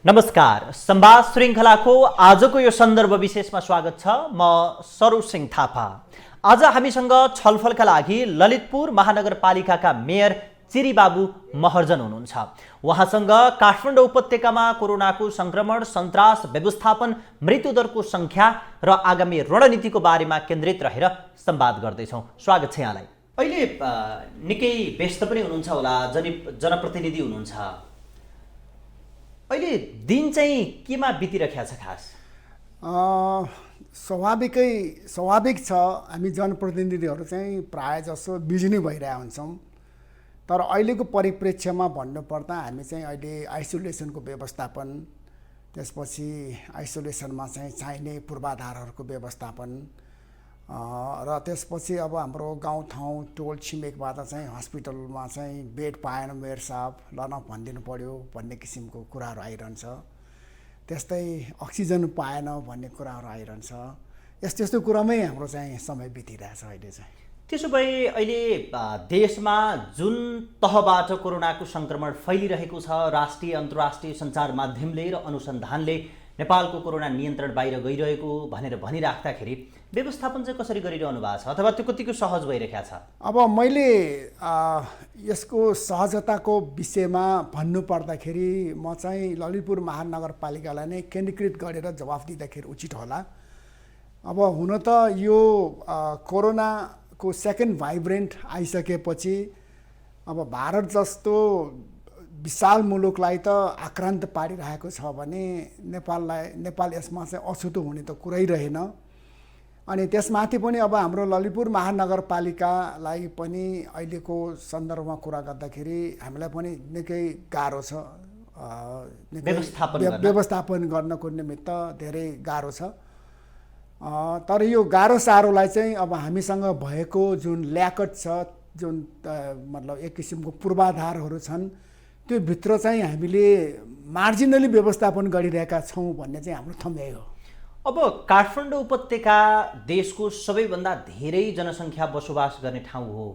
नमस्कार, संवाद श्रृङ्खलाको आजको यो सन्दर्भ विशेषमा स्वागत छ। म सरोज सिंह थापा। आज हामीसँग छलफलका लागि ललितपुर महानगरपालिकाका मेयर चिरीबाबु महर्जन हुनुहुन्छ। उहाँसँग काठमाडौँ उपत्यकामा कोरोनाको संक्रमण, सन्तास व्यवस्थापन, मृत्युदरको संख्या र आगामी रणनीतिको बारेमा केन्द्रित रहेर संवाद गर्दैछौँ। स्वागत छ यहाँलाई। अहिले निकै व्यस्त पनि हुनुहुन्छ होला, जनप्रतिनिधि हुनुहुन्छ। अहिले दिन चाहिँ केमा बितिरहेको छ खास? स्वाभाविक छ, हामी जनप्रतिनिधिहरू चाहिँ प्रायः जसो बिजी नै भइरहेका हुन्छौँ। तर अहिलेको परिप्रेक्ष्यमा भन्नुपर्दा हामी चाहिँ अहिले आइसोलेसनको व्यवस्थापन, त्यसपछि आइसोलेसनमा चाहिँ चाहिने पूर्वाधारहरूको व्यवस्थापन र त्यसपछि अब हाम्रो गाउँठाउँ टोल छिमेकबाट चाहिँ हस्पिटलमा चाहिँ बेड पाएन मेयर साहब, ल न भनिदिनु पर्यो भन्ने किसिमको कुराहरू आइरहन्छ। त्यस्तै अक्सिजन पाएन भन्ने कुराहरू आइरहन्छ। यस्तो कुरामै हाम्रो चाहिँ समय बितिरहेछ अहिले चाहिँ। त्यसो भए अहिले देशमा जुन तहबाट कोरोनाको संक्रमण फैलिरहेको छ, राष्ट्रिय अन्तर्राष्ट्रिय सञ्चार माध्यमले र अनुसन्धानले नेपालको कोरोना नियन्त्रण बाहिर गइरहेको भनेर भनिराख्दाखेरि व्यवस्थापन चाहिँ कसरी गरिरहनु भएको छ, अथवा त्यो कतिको सहज भइरहेको छ? अब मैले यसको सहजताको विषयमा भन्नुपर्दाखेरि म चाहिँ ललितपुर महानगरपालिकालाई नै केन्द्रीकृत गरेर जवाफ दिँदाखेरि उचित होला। अब हुन त यो कोरोनाको सेकेन्ड भाइब्रेन्ट आइसकेपछि अब भारत जस्तो विशाल मुलुकलाई त आक्रान्त पारिरहेको छ भने नेपाल यसमा चाहिँ अछुतो हुने त कुरै रहेन। अनि त्यसमाथि पनि अब हाम्रो ललितपुर महानगरपालिकालाई पनि अहिलेको सन्दर्भमा कुरा गर्दाखेरि हामीलाई पनि निकै गाह्रो छ, व्यवस्थापन गर्नको निमित्त धेरै गाह्रो छ। तर यो गाह्रो साह्रोलाई चाहिँ अब हामीसँग भएको जुन ल्याकत छ, जुन मतलब एक किसिमको पूर्वाधारहरू छन्, त्यो भित्र चाहिँ हामीले मार्जिनली व्यवस्थापन गरिरहेका छौँ भन्ने चाहिँ हाम्रो ठम्याइ हो। अब काठमाडौँ उपत्यका देशको सबैभन्दा धेरै जनसङ्ख्या बसोबास गर्ने ठाउँ हो,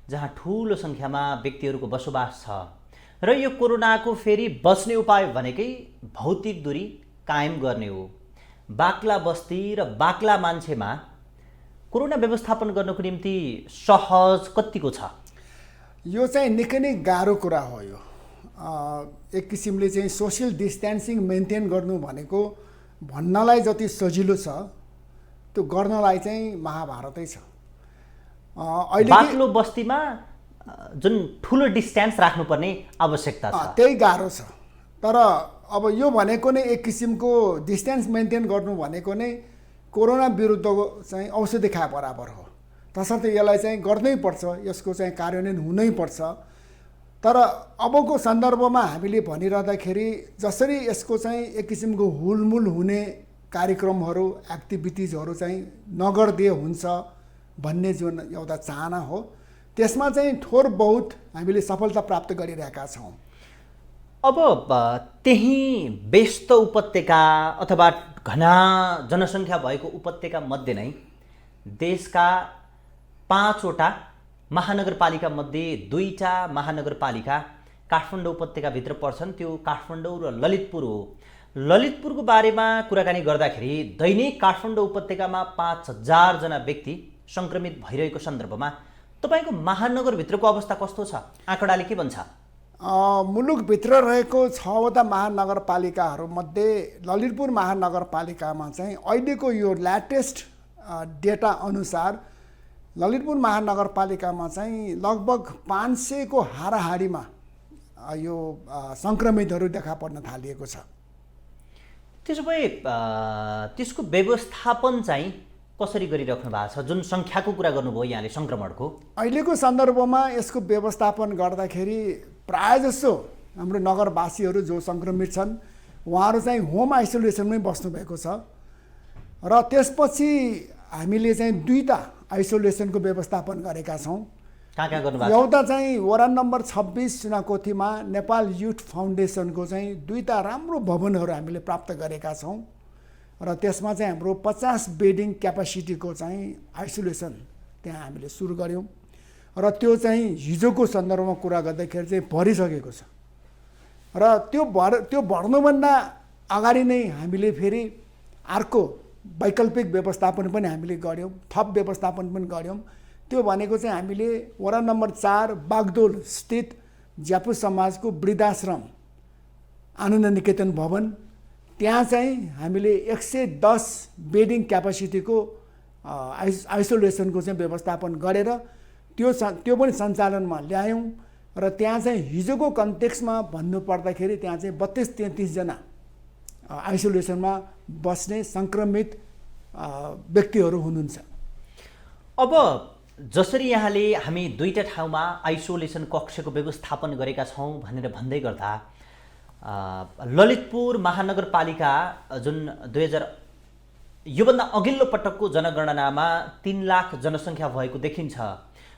जहाँ ठुलो सङ्ख्यामा व्यक्तिहरूको बसोबास छ। र यो कोरोनाको फेरि बच्ने उपाय भनेकै भौतिक दूरी कायम गर्ने हो। बाक्ला बस्ती र बाक्ला मान्छेमा कोरोना व्यवस्थापन गर्नको निम्ति सहज कतिको छ? यो चाहिँ निकै नै गाह्रो कुरा हो। यो एक किसिमले चाहिँ सोसियल डिस्टेन्सिङ मेन्टेन गर्नु भनेको भन्नलाई जति सजिलो छ, त्यो गर्नलाई चाहिँ महाभारतै छ। अहिले बाक्लो बस्तीमा जुन ठुलो डिस्टेन्स राख्नुपर्ने आवश्यकता छ, त्यही गाह्रो छ। तर अब यो भनेको नै एक किसिमको डिस्टेन्स मेन्टेन गर्नु भनेको नै कोरोना विरुद्धको चाहिँ औषधि खाए बराबर हो। तसर्थ यसलाई चाहिँ गर्नै पर्छ, यसको चाहिँ कार्यान्वयन हुनै पर्छ। तर अबको सन्दर्भमा हामीले भनिरहँदाखेरि जसरी यसको चाहिँ एक किसिमको हुलमुल हुने कार्यक्रमहरू, एक्टिभिटिजहरू चाहिँ नगरिदिए हुन्छ भन्ने जुन एउटा चाहना हो, त्यसमा चाहिँ थोर बहुत हामीले सफलता प्राप्त गरिरहेका छौँ। अब त्यही व्यस्त उपत्यका अथवा घना जनसङ्ख्या भएको उपत्यका मध्ये नै देशका 5वटा महानगरपालिका मध्ये 2टा महानगरपालिका काठमाडौँ उपत्यकाभित्र पर्छन्। त्यो काठमाडौँ र ललितपुर हो। ललितपुरको बारेमा कुराकानी गर्दाखेरि दैनिक काठमाडौँ उपत्यकामा 5000 जना व्यक्ति सङ्क्रमित भइरहेको सन्दर्भमा तपाईँको महानगरभित्रको अवस्था कस्तो छ? आँकडाले के भन्छ? मुलुकभित्र रहेको 6वटा महानगरपालिकाहरूमध्ये ललितपुर महानगरपालिकामा चाहिँ अहिलेको यो ल्याटेस्ट डेटा अनुसार ललितपुर महानगरपालिकामा चाहिँ लगभग 500 को हाराहारीमा यो सङ्क्रमितहरू देखा पर्न थालिएको छ। त्यसो भए त्यसको व्यवस्थापन चाहिँ कसरी गरिराख्नु भएको छ? जुन सङ्ख्याको कुरा गर्नुभयो यहाँले सङ्क्रमणको, अहिलेको सन्दर्भमा यसको व्यवस्थापन गर्दाखेरि प्रायःजसो हाम्रो नगरवासीहरू जो सङ्क्रमित छन् उहाँहरू चाहिँ होम आइसोलेसनमै बस्नुभएको छ। र त्यसपछि हामीले चाहिँ 2टा आइसोलेसनको व्यवस्थापन गरेका छौँ। कहाँ गर्नुभएको? एउटा चाहिँ वडा नम्बर 26 चुनाकोठीमा नेपाल युथ फाउन्डेसनको चाहिँ 2टा राम्रो भवनहरू हामीले प्राप्त गरेका छौँ। र त्यसमा चाहिँ हाम्रो 50 बेडिङ क्यापासिटीको चाहिँ आइसोलेसन त्यहाँ हामीले सुरु गऱ्यौँ। र त्यो चाहिँ हिजोको सन्दर्भमा कुरा गर्दाखेरि चाहिँ भरिसकेको छ। र त्यो बढ्नुभन्दा अगाडि नै हामीले फेरि अर्को वैकल्पिक व्यवस्थापन पनि हामीले गऱ्यौँ, थप व्यवस्थापन पनि गऱ्यौँ। त्यो भनेको चाहिँ हामीले वडा नम्बर 4 बागडोल स्थित ज्यापु समाजको वृद्धाश्रम आनन्द निकेतन भवन, त्यहाँ चाहिँ हामीले 110 बेडिङ क्यापासिटीको आइसोलेसनको चाहिँ व्यवस्थापन गरेर त्यो पनि सञ्चालनमा ल्यायौँ। र त्यहाँ चाहिँ हिजोको कन्टेक्स्टमा भन्नुपर्दाखेरि त्यहाँ चाहिँ 32-33 जना आइसोलेसनमा बस्ने सङ्क्रमित व्यक्तिहरू हुनुहुन्छ। अब जसरी यहाँले हामी 2टा ठाउँमा आइसोलेसन कक्षको व्यवस्थापन गरेका छौँ भनेर भन्दै गर्दा ललितपुर महानगरपालिका जुन 2000 योभन्दा अघिल्लो पटकको जनगणनामा 3 लाख जनसङ्ख्या भएको देखिन्छ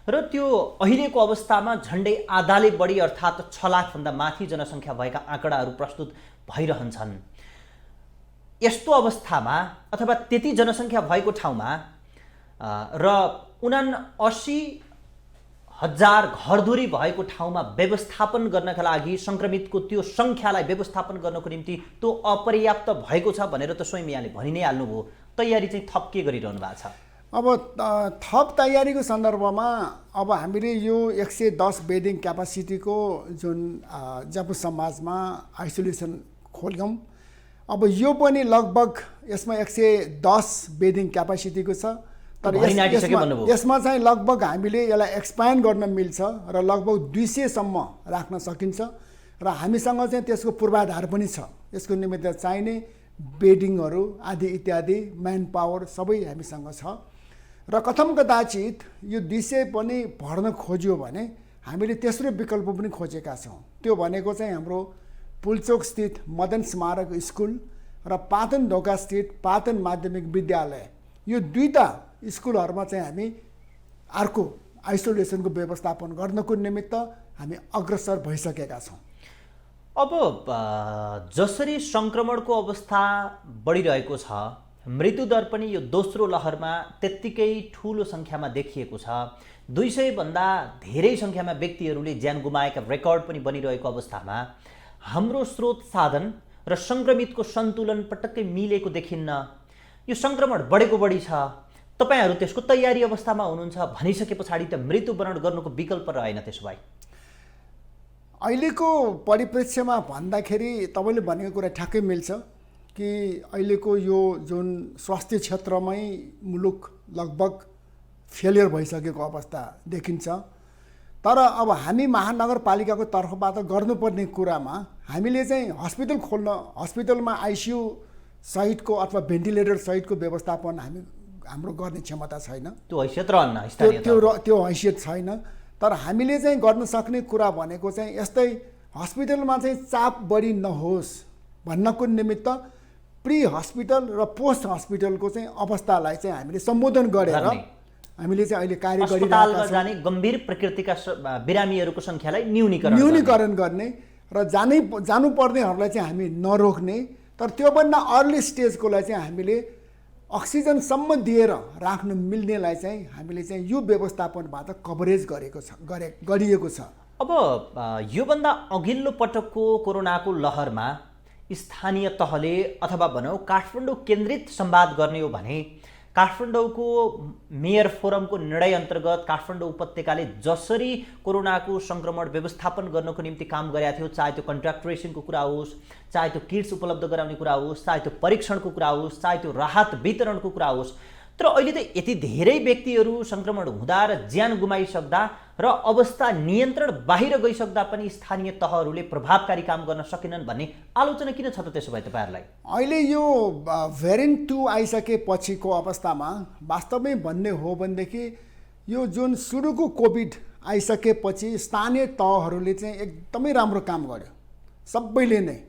र त्यो अहिलेको अवस्थामा झन्डै आधाले बढी अर्थात् 6 लाखभन्दा माथि जनसङ्ख्या भएका आँकडाहरू प्रस्तुत भइरहन्छन्। यस्तो अवस्थामा अथवा त्यति जनसङ्ख्या भएको ठाउँमा र 79,000 घरधुरी भएको ठाउँमा व्यवस्थापन गर्नका लागि सङ्क्रमितको त्यो सङ्ख्यालाई व्यवस्थापन गर्नको निम्ति त्यो अपर्याप्त भएको छ भनेर त स्वयं यहाँले भनि नै हाल्नुभयो। तयारी चाहिँ थप के गरिरहनु भएको छ? अब थप तयारीको सन्दर्भमा अब हामीले यो 110 बेडिङ क्यापासिटीको जुन ज्यापु समाजमा आइसोलेसन खोल्यौँ। अब यो पनि लगभग यसमा 110 बेडिङ क्यापासिटीको छ, तर यसमा चाहिँ लगभग हामीले यसलाई एक्सप्यान्ड गर्न मिल्छ र लगभग 200 सम्म राख्न सकिन्छ र हामीसँग चाहिँ त्यसको पूर्वाधार पनि छ। यसको निमित्त चाहिने बेडिङहरू आदि इत्यादि म्यान पावर सबै हामीसँग छ र कथम कदाचित यो 200 पनि भर्न खोज्यो भने हामीले तेस्रो विकल्प पनि खोजेका छौँ। त्यो भनेको चाहिँ हाम्रो पुल्चोक स्थित मदन स्मारक स्कुल र पाटन ढोका स्थित पाटन माध्यमिक विद्यालय, यो 2टा स्कुलहरूमा चाहिँ हामी अर्को आइसोलेसनको व्यवस्थापन गर्नको निमित्त हामी अग्रसर भइसकेका छौँ। अब जसरी सङ्क्रमणको अवस्था बढिरहेको छ, मृत्युदर पनि यो दोस्रो लहरमा त्यत्तिकै ठुलो सङ्ख्यामा देखिएको छ। 200 भन्दा धेरै सङ्ख्यामा व्यक्तिहरूले ज्यान गुमाएका रेकर्ड पनि बनिरहेको अवस्थामा हाम्रो स्रोत साधन र सङ्क्रमितको सन्तुलन पटक्कै मिलेको देखिन्न। यो सङ्क्रमण बढेको बढी छ, तपाईहरू त्यसको तयारी अवस्थामा हुनुहुन्छ भनिसके पछाडि त मृत्युवरण गर्नुको विकल्प रहेन। त्यसो भए अहिलेको परिप्रेक्ष्यमा भन्दाखेरि तपाईँले भनेको कुरा ठ्याक्कै मिल्छ कि अहिलेको यो जुन स्वास्थ्य क्षेत्रमै मुलुक लगभग फेलियर भइसकेको अवस्था देखिन्छ। तर अब हामी महानगरपालिकाको तर्फबाट गर्नुपर्ने कुरामा हामीले चाहिँ हस्पिटल खोल्न, हस्पिटलमा आइसियु सहितको अथवा भेन्टिलेटर सहितको व्यवस्थापन हाम्रो गर्ने क्षमता छैन, त्यो हैसियत रहन्न, त्यो हैसियत छैन। तर हामीले चाहिँ गर्न सक्ने कुरा भनेको चाहिँ यस्तै हस्पिटलमा चाहिँ चाप बढी नहोस् भन्नको निमित्त प्री हस्पिटल र पोस्ट हस्पिटलको चाहिँ अवस्थालाई चाहिँ हामीले सम्बोधन गरेर हामीले चाहिँ अहिले कार्य गरिरहेका छौँ। जाने गम्भीर प्रकृतिका बिरामीहरूको सङ्ख्यालाई न्यूनीकरण गर्ने र जानुपर्नेहरूलाई चाहिँ हामी नरोक्ने, तर त्योभन्दा अर्ली स्टेजकोलाई चाहिँ हामीले अक्सिजनसम्म दिएर राख्न मिल्नेलाई चाहिँ हामीले चाहिँ यो व्यवस्थापनबाट कभरेज गरिएको छ। अब योभन्दा अघिल्लो पटकको कोरोनाको लहरमा स्थानीय तहले अथवा भनौँ काठमाडौँ केन्द्रित संवाद गर्ने हो भने काठमाडौँको मेयर फोरमको निर्णय अन्तर्गत काठमाडौँ उपत्यकाले जसरी कोरोनाको सङ्क्रमण व्यवस्थापन गर्नको निम्ति काम गरेका थियो, चाहे त्यो कन्ट्याक्ट ट्रेसिङको कुरा होस्, चाहे त्यो किट्स उपलब्ध गराउने कुरा होस्, चाहे त्यो परीक्षणको कुरा होस्, चाहे त्यो राहत वितरणको कुरा होस्, तर अहिले त यति धेरै व्यक्तिहरू सङ्क्रमण हुँदा र ज्यान गुमाइसक्दा र अवस्था नियन्त्रण बाहिर गइसक्दा पनि स्थानीय तहहरूले प्रभावकारी काम गर्न सकेनन् भन्ने आलोचना किन छ त त्यसो भए तपाईँहरूलाई? अहिले यो भेरिएन्ट 2 आइसकेपछिको अवस्थामा वास्तवमै भन्ने हो भनेदेखि यो जुन सुरुको कोभिड आइसकेपछि स्थानीय तहहरूले चाहिँ एकदमै राम्रो काम गर्यो। सबैले नै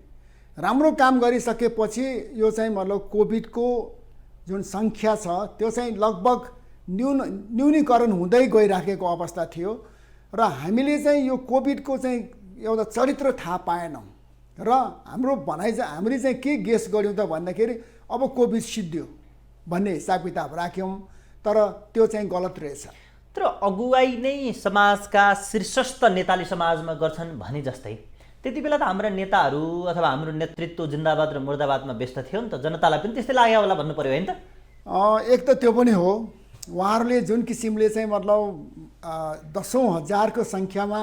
राम्रो काम गरिसकेपछि यो चाहिँ मतलब कोभिडको जुन सङ्ख्या छ त्यो चाहिँ लगभग न्यूनीकरण हुँदै गइराखेको अवस्था थियो र हामीले चाहिँ यो कोभिडको चाहिँ एउटा चरित्र थाहा पाएनौँ र हाम्रो भनाइ चाहिँ हामीले चाहिँ के गेस गऱ्यौँ त भन्दाखेरि अब कोभिड सिद्धियो भन्ने हिसाब किताब राख्यौँ, तर त्यो चाहिँ गलत रहेछ। तर अगुवाई नै समाजका शीर्षस्थ नेताले समाजमा गर्छन् भने जस्तै त्यति बेला त हाम्रा नेताहरू अथवा हाम्रो नेतृत्व जिन्दाबाद र मुर्दाबादमा व्यस्त थियो नि त, जनतालाई पनि त्यस्तै लाग्यो होला भन्नु पर्यो होइन त? एक त त्यो पनि हो, उहाँहरूले जुन किसिमले चाहिँ मतलब दसौँ हजारको सङ्ख्यामा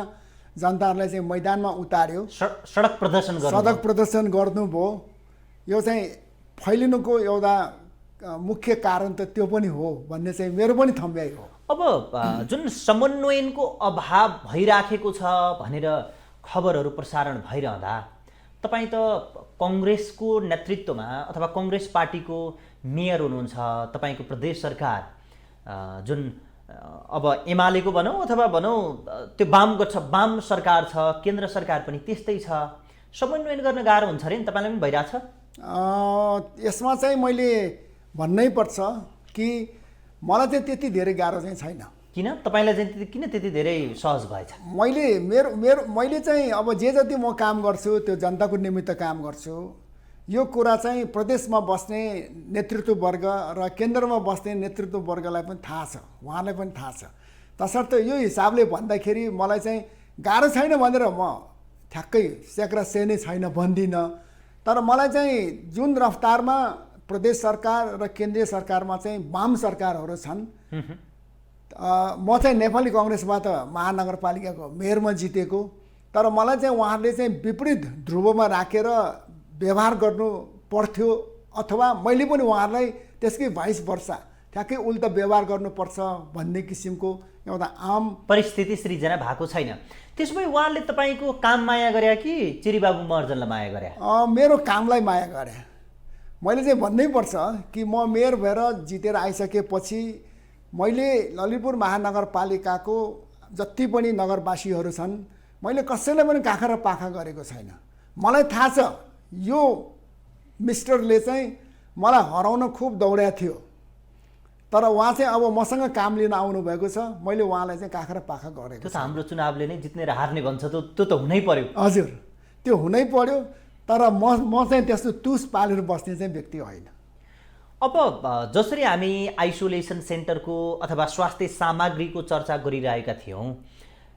जनताहरूलाई चाहिँ मैदानमा उतार्यो, सडक प्रदर्शन गर्नुभयो, यो चाहिँ फैलिनुको एउटा मुख्य कारण त त्यो पनि हो भन्ने चाहिँ मेरो पनि थम्ब्याइ हो। अब जुन समन्वयनको अभाव भइराखेको छ भनेर खबरहरू प्रसारण भइरहँदा तपाईँ त कङ्ग्रेसको नेतृत्वमा अथवा कङ्ग्रेस पार्टीको मेयर हुनुहुन्छ, तपाईँको प्रदेश सरकार जुन अब एमालेको भनौँ अथवा भनौँ त्यो वाम सरकार छ, केन्द्र सरकार पनि त्यस्तै छ, समन्वयन गर्न गाह्रो हुन्छ अरे नि, तपाईँलाई पनि भइरहेछ? यसमा चाहिँ मैले भन्नै पर्छ कि मलाई चाहिँ त्यति धेरै गाह्रो चाहिँ छैन। किन तपाईँलाई चाहिँ किन त्यति धेरै सहज भएछ? मैले चाहिँ अब जे जति म काम गर्छु त्यो जनताको निमित्त काम गर्छु, यो कुरा चाहिँ प्रदेशमा बस्ने नेतृत्ववर्ग र केन्द्रमा बस्ने नेतृत्ववर्गलाई पनि थाहा छ, उहाँलाई पनि थाहा छ। तसर्थ यो हिसाबले भन्दाखेरि मलाई चाहिँ गाह्रो छैन भनेर म ठ्याक्कै सेक्रा से नै छैन भन्दिनँ। तर मलाई चाहिँ जुन रफ्तारमा प्रदेश सरकार र केन्द्रीय सरकारमा चाहिँ वाम सरकारहरू छन्, म चाहिँ नेपाली कङ्ग्रेसबाट महानगरपालिकाको मेयरमा जितेको, तर मलाई चाहिँ उहाँहरूले चाहिँ विपरीत ध्रुवमा राखेर व्यवहार गर्नु पर्थ्यो अथवा मैले पनि उहाँहरूलाई त्यसकै 22 वर्ष ठ्याक्कै उल्टा व्यवहार गर्नुपर्छ भन्ने किसिमको एउटा आम परिस्थिति सृजना भएको छैन। त्यसो भए उहाँले तपाईँको काम माया गरे कि चिरीबाबु महर्जनलाई माया गरे? मेरो कामलाई माया गरे। मैले चाहिँ भन्नै पर्छ कि म मेयर भएर जितेर आइसकेपछि मैले ललितपुर महानगरपालिकाको जति पनि नगरवासीहरू छन्, मैले कसैलाई पनि काखा र पाखा गरेको छैन। मलाई थाहा छ यो मिस्टरले चाहिँ मलाई हराउन खुब दौड्या थियो, तर उहाँ चाहिँ अब मसँग काम लिन आउनुभएको छ, मैले उहाँलाई चाहिँ काखा र पाखा गरेको। त्यो त हाम्रो चुनावले नै जित्ने र हार्ने भन्छ, त्यो त हुनै पर्यो। हजुर, त्यो हुनै पर्यो, तर म चाहिँ त्यस्तो तुस पालेर बस्ने चाहिँ व्यक्ति होइन। अब जसरी हामी आइसोलेसन सेन्टरको अथवा स्वास्थ्य सामग्रीको चर्चा गरिरहेका थियौँ,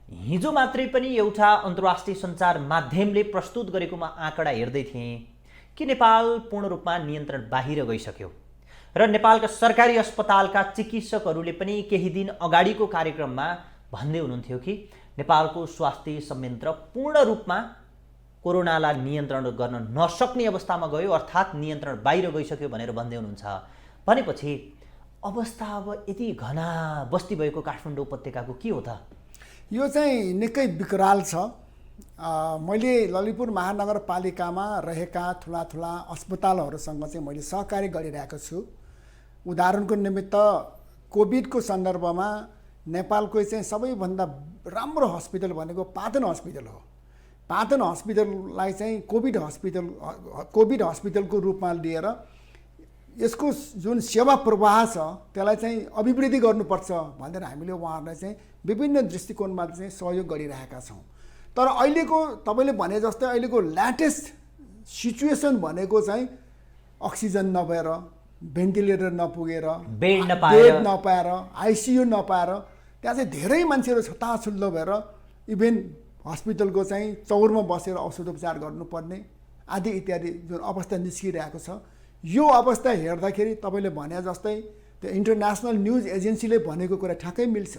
हिजो मात्रै पनि एउटा अन्तर्राष्ट्रिय सञ्चार माध्यमले प्रस्तुत गरेको म आँकडा हेर्दै थिएँ कि नेपाल पूर्ण रूपमा नियन्त्रण बाहिर गइसक्यो र नेपालका सरकारी अस्पतालका चिकित्सकहरूले पनि केही दिन अगाडिको कार्यक्रममा भन्दै हुनुहुन्थ्यो कि नेपालको स्वास्थ्य संयन्त्र पूर्ण रूपमा कोरोनालाई नियन्त्रण गर्न नसक्ने अवस्थामा गयो, अर्थात् नियन्त्रण बाहिर गइसक्यो भनेर भन्दै हुनुहुन्छ। भनेपछि अवस्था अब यति घना बस्ती भएको काठमाडौँ उपत्यकाको के हो त? यो चाहिँ निकै विकराल छ। मैले ललितपुर महानगरपालिकामा रहेका ठुला ठुला अस्पतालहरूसँग चाहिँ मैले सहकारी गरिरहेको छु। उदाहरणको निमित्त कोभिडको सन्दर्भमा नेपालको चाहिँ सबैभन्दा राम्रो हस्पिटल भनेको पाटन हस्पिटल हो। पाटन हस्पिटललाई चाहिँ कोभिड हस्पिटलको रूपमा लिएर यसको जुन सेवा प्रवाह छ त्यसलाई चाहिँ अभिवृद्धि गर्नुपर्छ भनेर हामीले उहाँहरूलाई चाहिँ विभिन्न दृष्टिकोणमा चाहिँ सहयोग गरिरहेका छौँ। तर अहिलेको तपाईँले भने जस्तै अहिलेको ल्याटेस्ट सिचुएसन भनेको चाहिँ अक्सिजन नभएर, भेन्टिलेटर नपुगेर, बेड नपाएर, आइसियु नपाएर त्यहाँ चाहिँ धेरै मान्छेहरू छताछुल्लो भएर इभेन हस्पिटलको चाहिँ चौरमा बसेर औषधोपचार गर्नुपर्ने आदि इत्यादि जुन अवस्था निस्किरहेको छ, यो अवस्था हेर्दाखेरि तपाईँले भने जस्तै त्यो इन्टरनेसनल न्युज एजेन्सीले भनेको कुरा ठ्याक्कै मिल्छ।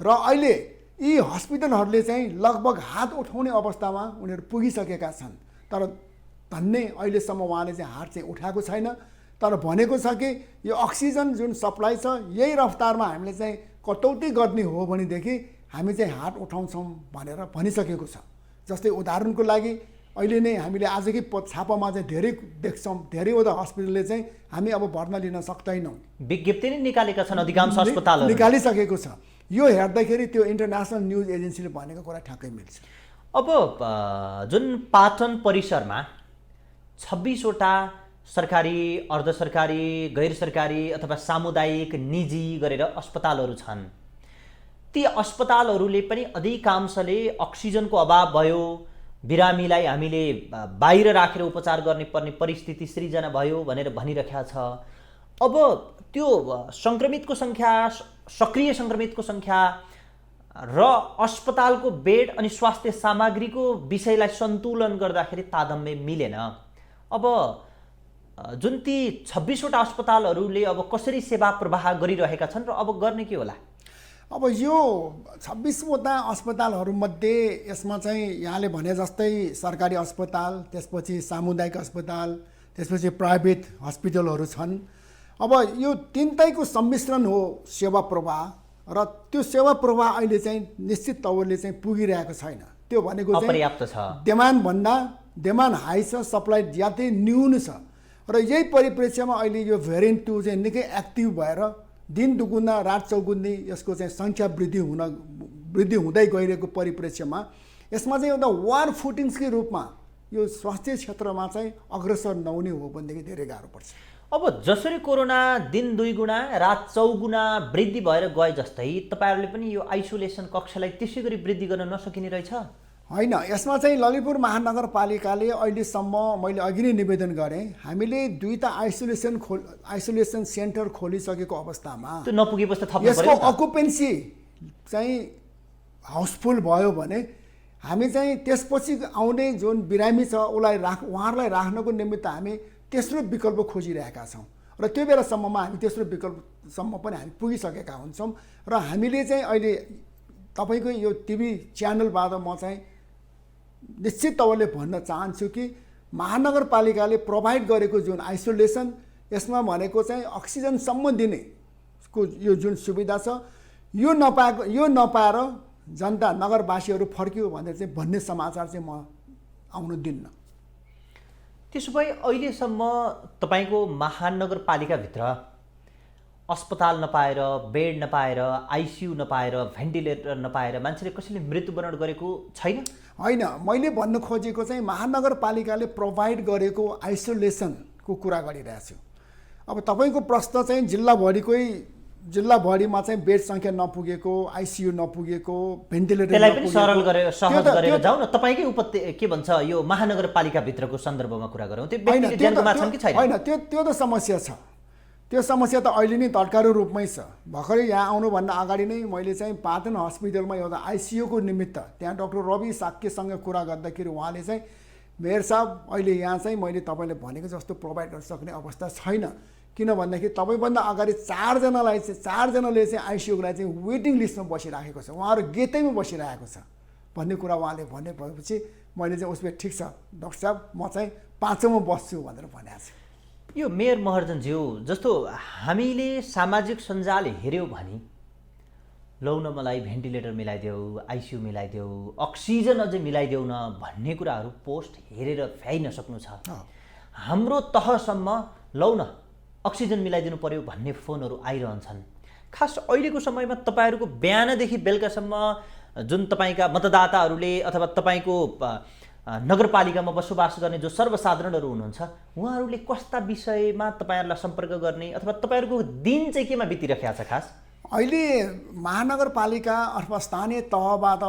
र अहिले यी हस्पिटलहरूले चाहिँ लगभग हात उठाउने अवस्थामा उनीहरू पुगिसकेका छन्, तर धन्नै अहिलेसम्म उहाँले चाहिँ हात चाहिँ उठाएको छैन। तर भनेको छ कि यो अक्सिजन जुन सप्लाई छ यही रफ्तारमा हामीले चाहिँ कटौती गर्ने हो भनेदेखि हामी चाहिँ हात उठाउँछौँ भनेर भनिसकेको छ। जस्तै उदाहरणको लागि अहिले नै हामीले आजकै छापामा चाहिँ धेरै देख्छौँ, धेरैवटा हस्पिटलले चाहिँ हामी अब भर्ना लिन सक्दैनौँ, विज्ञप्ति नै निकालेका छन्, अधिकांश अस्पतालहरू निकालिसकेको छ। यो हेर्दाखेरि त्यो इन्टरनेसनल न्युज एजेन्सीले भनेको कुरा ठ्याक्कै मिल्छ। अब जुन पाटन परिसरमा 26वटा सरकारी, अर्ध सरकारी, गैर सरकारी अथवा सामुदायिक, निजी गरेर अस्पतालहरू छन्, ती अस्पतालहरूले पनि अधिकांशले अक्सिजनको अभाव भयो, बिरामीलाई हामीले बाहिर राखेर उपचार गर्ने पर्ने परिस्थिति सृजना भयो भनेर भनिरहेको छ। अब त्यो सङ्क्रमितको सङ्ख्या, सक्रिय सङ्क्रमितको सङ्ख्या र अस्पतालको बेड अनि स्वास्थ्य सामग्रीको विषयलाई सन्तुलन गर्दाखेरि तादम्य मिलेन। अब जुन ती 26वटा अस्पतालहरूले अब कसरी सेवा प्रवाह गरिरहेका छन् र अब गर्ने के होला? अब यो 26वटा अस्पतालहरूमध्ये यसमा चाहिँ यहाँले भने जस्तै सरकारी अस्पताल, त्यसपछि सामुदायिक अस्पताल, त्यसपछि प्राइभेट हस्पिटलहरू छन्। अब यो तिनटैको सम्मिश्रण हो सेवा प्रवाह, र त्यो सेवा प्रवाह अहिले चाहिँ निश्चित तवरले चाहिँ पुगिरहेको छैन। त्यो भनेको चाहिँ अपर्याप्त छ। डिमान्ड हाई छ, सप्लाई ज्यादै न्यून छ। र यही परिप्रेक्ष्यमा अहिले यो भेरिएन्ट 2 चाहिँ निकै एक्टिभ भएर दिन दुगुना रात चौगुन्नी यसको चाहिँ सङ्ख्या वृद्धि हुँदै गइरहेको परिप्रेक्ष्यमा यसमा चाहिँ एउटा वार फुटिङ्सकै रूपमा यो स्वास्थ्य क्षेत्रमा चाहिँ अग्रसर नहुने हो भनेदेखि धेरै गाह्रो पर्छ। अब जसरी कोरोना दिन 2 गुणा रात 4 गुणा वृद्धि भएर गए जस्तै तपाईँहरूले पनि यो आइसोलेसन कक्षलाई त्यसै गरी वृद्धि गर्न नसकिने रहेछ? होइन, यसमा चाहिँ ललितपुर महानगरपालिकाले अहिलेसम्म मैले अघि नै निवेदन गरेँ, हामीले 2टा आइसोलेसन सेन्टर खोलिसकेको अवस्थामा त्यो नपुगेपछि त थप्नु यसको पर्यो नि त। अकुपेन्सी चाहिँ हाउसफुल भयो भने हामी चाहिँ त्यसपछि आउने जुन बिरामी छ उहाँहरूलाई राख्नको निमित्त हामी तेस्रो विकल्प खोजिरहेका छौँ। र त्यो बेलासम्ममा हामी तेस्रो विकल्पसम्म पनि हामी पुगिसकेका हुन्छौँ। र हामीले चाहिँ अहिले तपाईँको यो टिभी च्यानलबाट म चाहिँ निश्चित तवरले भन्न चाहन्छु कि महानगरपालिकाले प्रोभाइड गरेको जुन आइसोलेसन, यसमा भनेको चाहिँ अक्सिजनसम्म दिनेको यो जुन सुविधा छ, यो नपाएर जनता नगरवासीहरू फर्कियो भनेर चाहिँ भन्ने समाचार चाहिँ म आउनु दिन्न। त्यसो भए अहिलेसम्म तपाईँको महानगरपालिकाभित्र अस्पताल नपाएर, बेड नपाएर, आइसियु नपाएर, भेन्टिलेटर नपाएर मान्छेले कसैले मृत्युवरण गरेको छैन? होइन, मैले भन्न खोजेको चाहिँ महानगरपालिकाले प्रोभाइड गरेको आइसोलेसनको कुरा गरिरहेको छु। अब तपाईँको प्रश्न चाहिँ जिल्लाभरिमा चाहिँ बेड सङ्ख्या नपुगेको, आइसियु नपुगेको, भेन्टिलेटर त्यसलाई पनि सहज गरेर जाउँ न। तपाईँकै के भन्छ यो महानगरपालिकाभित्रको सन्दर्भमा कुरा गरौँ। त्यो व्यक्तिले ज्यान गुमाछन् कि छैन? होइन, त्यो त समस्या छ। त्यो समस्या त अहिले नै तत्काल रूपमै छ। भर्खरै यहाँ आउनुभन्दा अगाडि नै मैले चाहिँ पाटन हस्पिटलमा एउटा आइसियुको निमित्त त्यहाँ डाक्टर रवि साक्यसँग कुरा गर्दाखेरि उहाँले चाहिँ मेयर साहब अहिले यहाँ चाहिँ मैले तपाईँले भनेको जस्तो प्रोभाइड गर्न सक्ने अवस्था छैन, किन भन्दाखेरि तपाईँभन्दा अगाडि 4जनाले चाहिँ आइसियुलाई चाहिँ वेटिङ लिस्टमा बसिराखेको छ, उहाँहरू गेटैमा बसिरहेको छ भन्ने कुरा उहाँले भनेपछि मैले चाहिँ उसमा ठिक छ डाक्टर साहब, म चाहिँ 5औँमा बस्छु भनेर भनेको छु। यो मेयर महर्जनज्यू, जस्तो हामीले सामाजिक सञ्जाल हेऱ्यौँ भने लौ न मलाई भेन्टिलेटर मिलाइदेऊ, आइसियु मिलाइदेऊ, अक्सिजन अझै मिलाइदेऊ न भन्ने कुराहरू पोस्ट हेरेर भ्याइ नसक्नु छ। हाम्रो तहसम्म लौ न अक्सिजन मिलाइदिनु पर्यो भन्ने फोनहरू आइरहन्छन्। खास अहिलेको समयमा तपाईँहरूको बिहानदेखि बेलुकासम्म जुन तपाईँका मतदाताहरूले अथवा तपाईँको नगरपालिकामा बसोबास गर्ने जो सर्वसाधारणहरू हुनुहुन्छ, उहाँहरूले कस्ता विषयमा तपाईँहरूलाई सम्पर्क गर्ने अथवा तपाईँहरूको दिन चाहिँ केमा बितिरहेको छ? खास अहिले महानगरपालिका अथवा स्थानीय तहबाट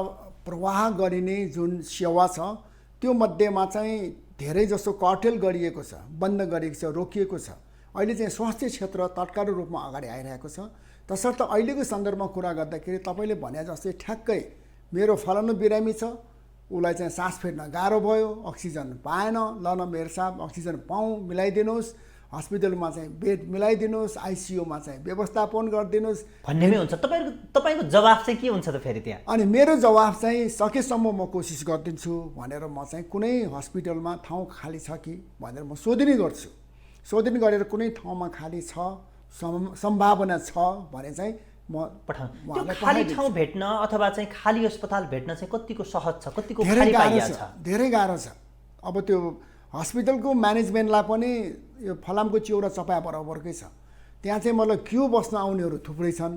प्रवाह गरिने जुन सेवा छ त्यो मध्येमा चाहिँ धेरै जसो कर्टेल गरिएको छ, बन्द गरिएको छ, रोकिएको छ। अहिले चाहिँ स्वास्थ्य क्षेत्र तत्काल रूपमा अगाडि आइरहेको छ। तसर्थ अहिलेको सन्दर्भमा कुरा गर्दाखेरि तपाईँले भने जस्तै ठ्याक्कै मेरो फलानु बिरामी छ, उसलाई चाहिँ सास फेर्न गाह्रो भयो, अक्सिजन पाएन, ल न मेयर साहब अक्सिजन पाऊँ, मिलाइदिनुहोस्, हस्पिटलमा चाहिँ बेड मिलाइदिनुहोस्, आइसियुमा चाहिँ व्यवस्थापन गरिदिनुहोस् भन्नेमै हुन्छ। तपाईँको जवाफ चाहिँ के हुन्छ त फेरि त्यहाँ? अनि मेरो जवाफ चाहिँ सकेसम्म म कोसिस गरिदिन्छु भनेर म चाहिँ कुनै हस्पिटलमा ठाउँ खाली छ कि भनेर म सोधिने गर्छु। सोधिने गरेर कुनै ठाउँमा खाली छ, सम्भावना छ भने चाहिँ म पठाउँ। त्यो खाली ठाउँ भेट्न अथवा चाहिँ खाली अस्पताल भेट्न चाहिँ कतिको सहज छ, कतिको धेरै खाली गाह्रो पाइया छ, छ? धेरै गाह्रो छ। अब त्यो हस्पिटलको म्यानेजमेन्टलाई पनि यो फलामको चिउरा चपाया बराबरकै छ। त्यहाँ चाहिँ मतलब क्यु बस्न आउनेहरू थुप्रै छन्,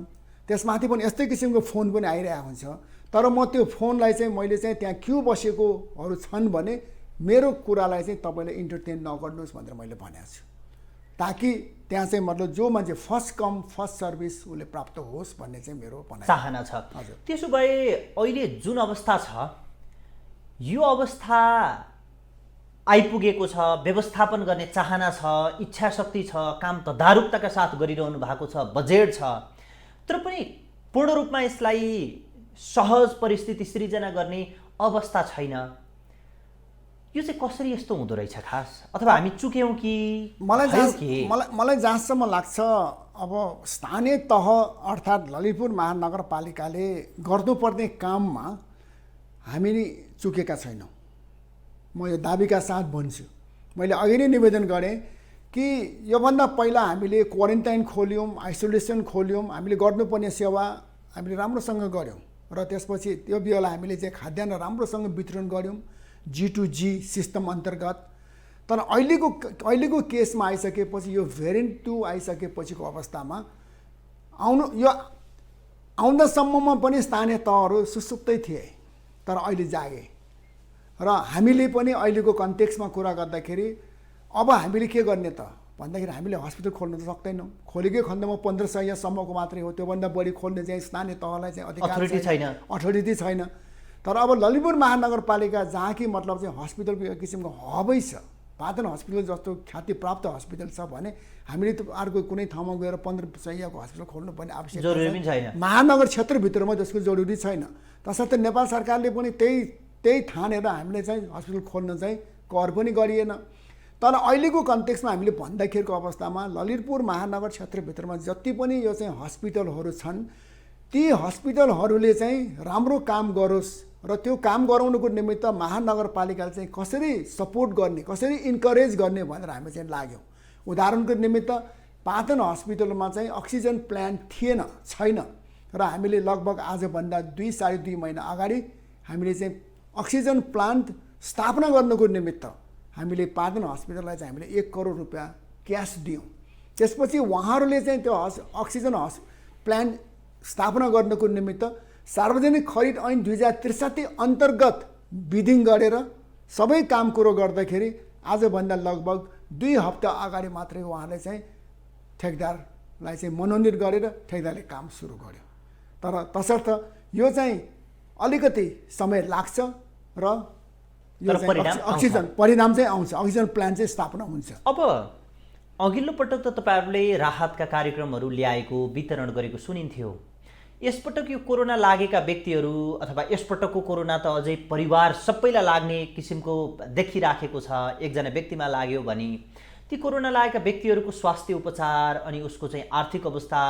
त्यसमाथि पनि यस्तै किसिमको फोन पनि आइरहेको हुन्छ। तर म त्यो फोनलाई चाहिँ मैले चाहिँ त्यहाँ क्यु बसेकोहरू छन् भने मेरो कुरालाई चाहिँ तपाईँले इन्टरटेन नगर्नुहोस् भनेर मैले भनेको छु, ताकि त्यहाँ चाहिँ मतलब जो मान्छे फर्स्ट कम फर्स्ट सर्भिस उसले प्राप्त होस् भन्ने चाहिँ मेरो चाहना छ। हजुर। त्यसो भए अहिले जुन अवस्था छ यो अवस्था आइपुगेको छ, व्यवस्थापन गर्ने चाहना छ, इच्छा शक्ति छ, काम तदारुकताका साथ गरिरहनु भएको छ, बजेट छ, तर पनि पूर्ण रूपमा यसलाई सहज परिस्थिति सृजना गर्ने अवस्था छैन। यो चाहिँ कसरी यस्तो हुँदो रहेछ खास, अथवा हामी चुक्यौँ कि मलाई जहाँसम्म लाग्छ अब स्थानीय तह अर्थात् ललितपुर महानगरपालिकाले गर्नुपर्ने काममा हामी चुकेका छैनौँ। म यो दाबीका साथ भन्छु। मैले अघि नै निवेदन गरेँ कि योभन्दा पहिला हामीले क्वारेन्टाइन खोल्यौँ, आइसोलेसन खोल्यौँ, हामीले गर्नुपर्ने सेवा हामीले राम्रोसँग गऱ्यौँ र त्यसपछि त्यो बेला हामीले चाहिँ खाद्यान्न राम्रोसँग वितरण गऱ्यौँ G2G सिस्टम अन्तर्गत। तर अहिलेको केसमा आइसकेपछि यो भेरिएन्ट 2 आइसकेपछिको अवस्थामा आउँदासम्ममा पनि स्थानीय तहहरू सुसुप्तै थिए, तर अहिले जागे र हामीले पनि अहिलेको कन्टेक्स्टमा कुरा गर्दाखेरि अब हामीले के गर्ने त भन्दाखेरि हामीले हस्पिटल खोल्न त सक्दैनौँ। खोलेकै खण्डमा 1500सम्मको मात्रै हो, त्योभन्दा बढी खोल्ने चाहिँ स्थानीय तहलाई चाहिँ अधिकार अथोरिटी छैन। तर अब ललितपुर महानगरपालिका जहाँ कि मतलब चाहिँ हस्पिटलको एक किसिमको हबै छ, पाटन हस्पिटल जस्तो ख्यातिप्राप्त हस्पिटल छ भने हामीले त अर्को कुनै ठाउँमा गएर 1500को हस्पिटल खोल्नुपर्ने आवश्यकता छैन। महानगर क्षेत्रभित्रमा त्यसको जरुरी छैन। तसर्थ नेपाल सरकारले पनि त्यही ठानेर हामीले चाहिँ हस्पिटल खोल्न चाहिँ कर पनि गरिएन। तर अहिलेको कन्टेक्स्टमा हामीले भन्दाखेरिको अवस्थामा ललितपुर महानगर क्षेत्रभित्रमा जति पनि यो चाहिँ हस्पिटलहरू छन्, ती हस्पिटलहरूले चाहिँ राम्रो काम गरोस् र त्यो काम गराउनुको निमित्त महानगरपालिकाले चाहिँ कसरी सपोर्ट गर्ने, कसरी इन्करेज गर्ने भनेर हामी चाहिँ लाग्यौँ। उदाहरणको निमित्त पाटन हस्पिटलमा चाहिँ अक्सिजन प्लान्ट छैन र हामीले लगभग आजभन्दा 2-2.5 महिना अगाडि हामीले चाहिँ अक्सिजन प्लान्ट स्थापना गर्नको निमित्त हामीले पाटन हस्पिटललाई चाहिँ हामीले 1 करोड रुपियाँ क्यास दियौँ। त्यसपछि उहाँहरूले चाहिँ त्यो अक्सिजन प्लान्ट स्थापना गर्नको निमित्त सार्वजनिक खरिद ऐन 2063 अन्तर्गत बिडिङ गरेर सबै काम कुरो गर्दाखेरि आजभन्दा लगभग 2 हप्ता अगाडि मात्रै उहाँले चाहिँ ठेकदारलाई चाहिँ मनोनित गरेर ठेकदारले काम सुरु गर्यो। तर तसर्थ यो चाहिँ अलिकति समय लाग्छ र यो अक्सिजन परिणाम चाहिँ आउँछ, अक्सिजन प्लान्ट चाहिँ स्थापना हुन्छ। अब अघिल्लो पटक त तपाईँहरूले राहतका कार्यक्रमहरू ल्याएको वितरण गरेको सुनिन्थ्यो। यसपटक यो कोरोना लागेका व्यक्तिहरू अथवा यसपटकको कोरोना त अझै परिवार सबैलाई लाग्ने किसिमको देखिराखेको छ। एकजना व्यक्तिमा लाग्यो भने ती कोरोना लागेका व्यक्तिहरूको स्वास्थ्य उपचार अनि उसको चाहिँ आर्थिक अवस्था,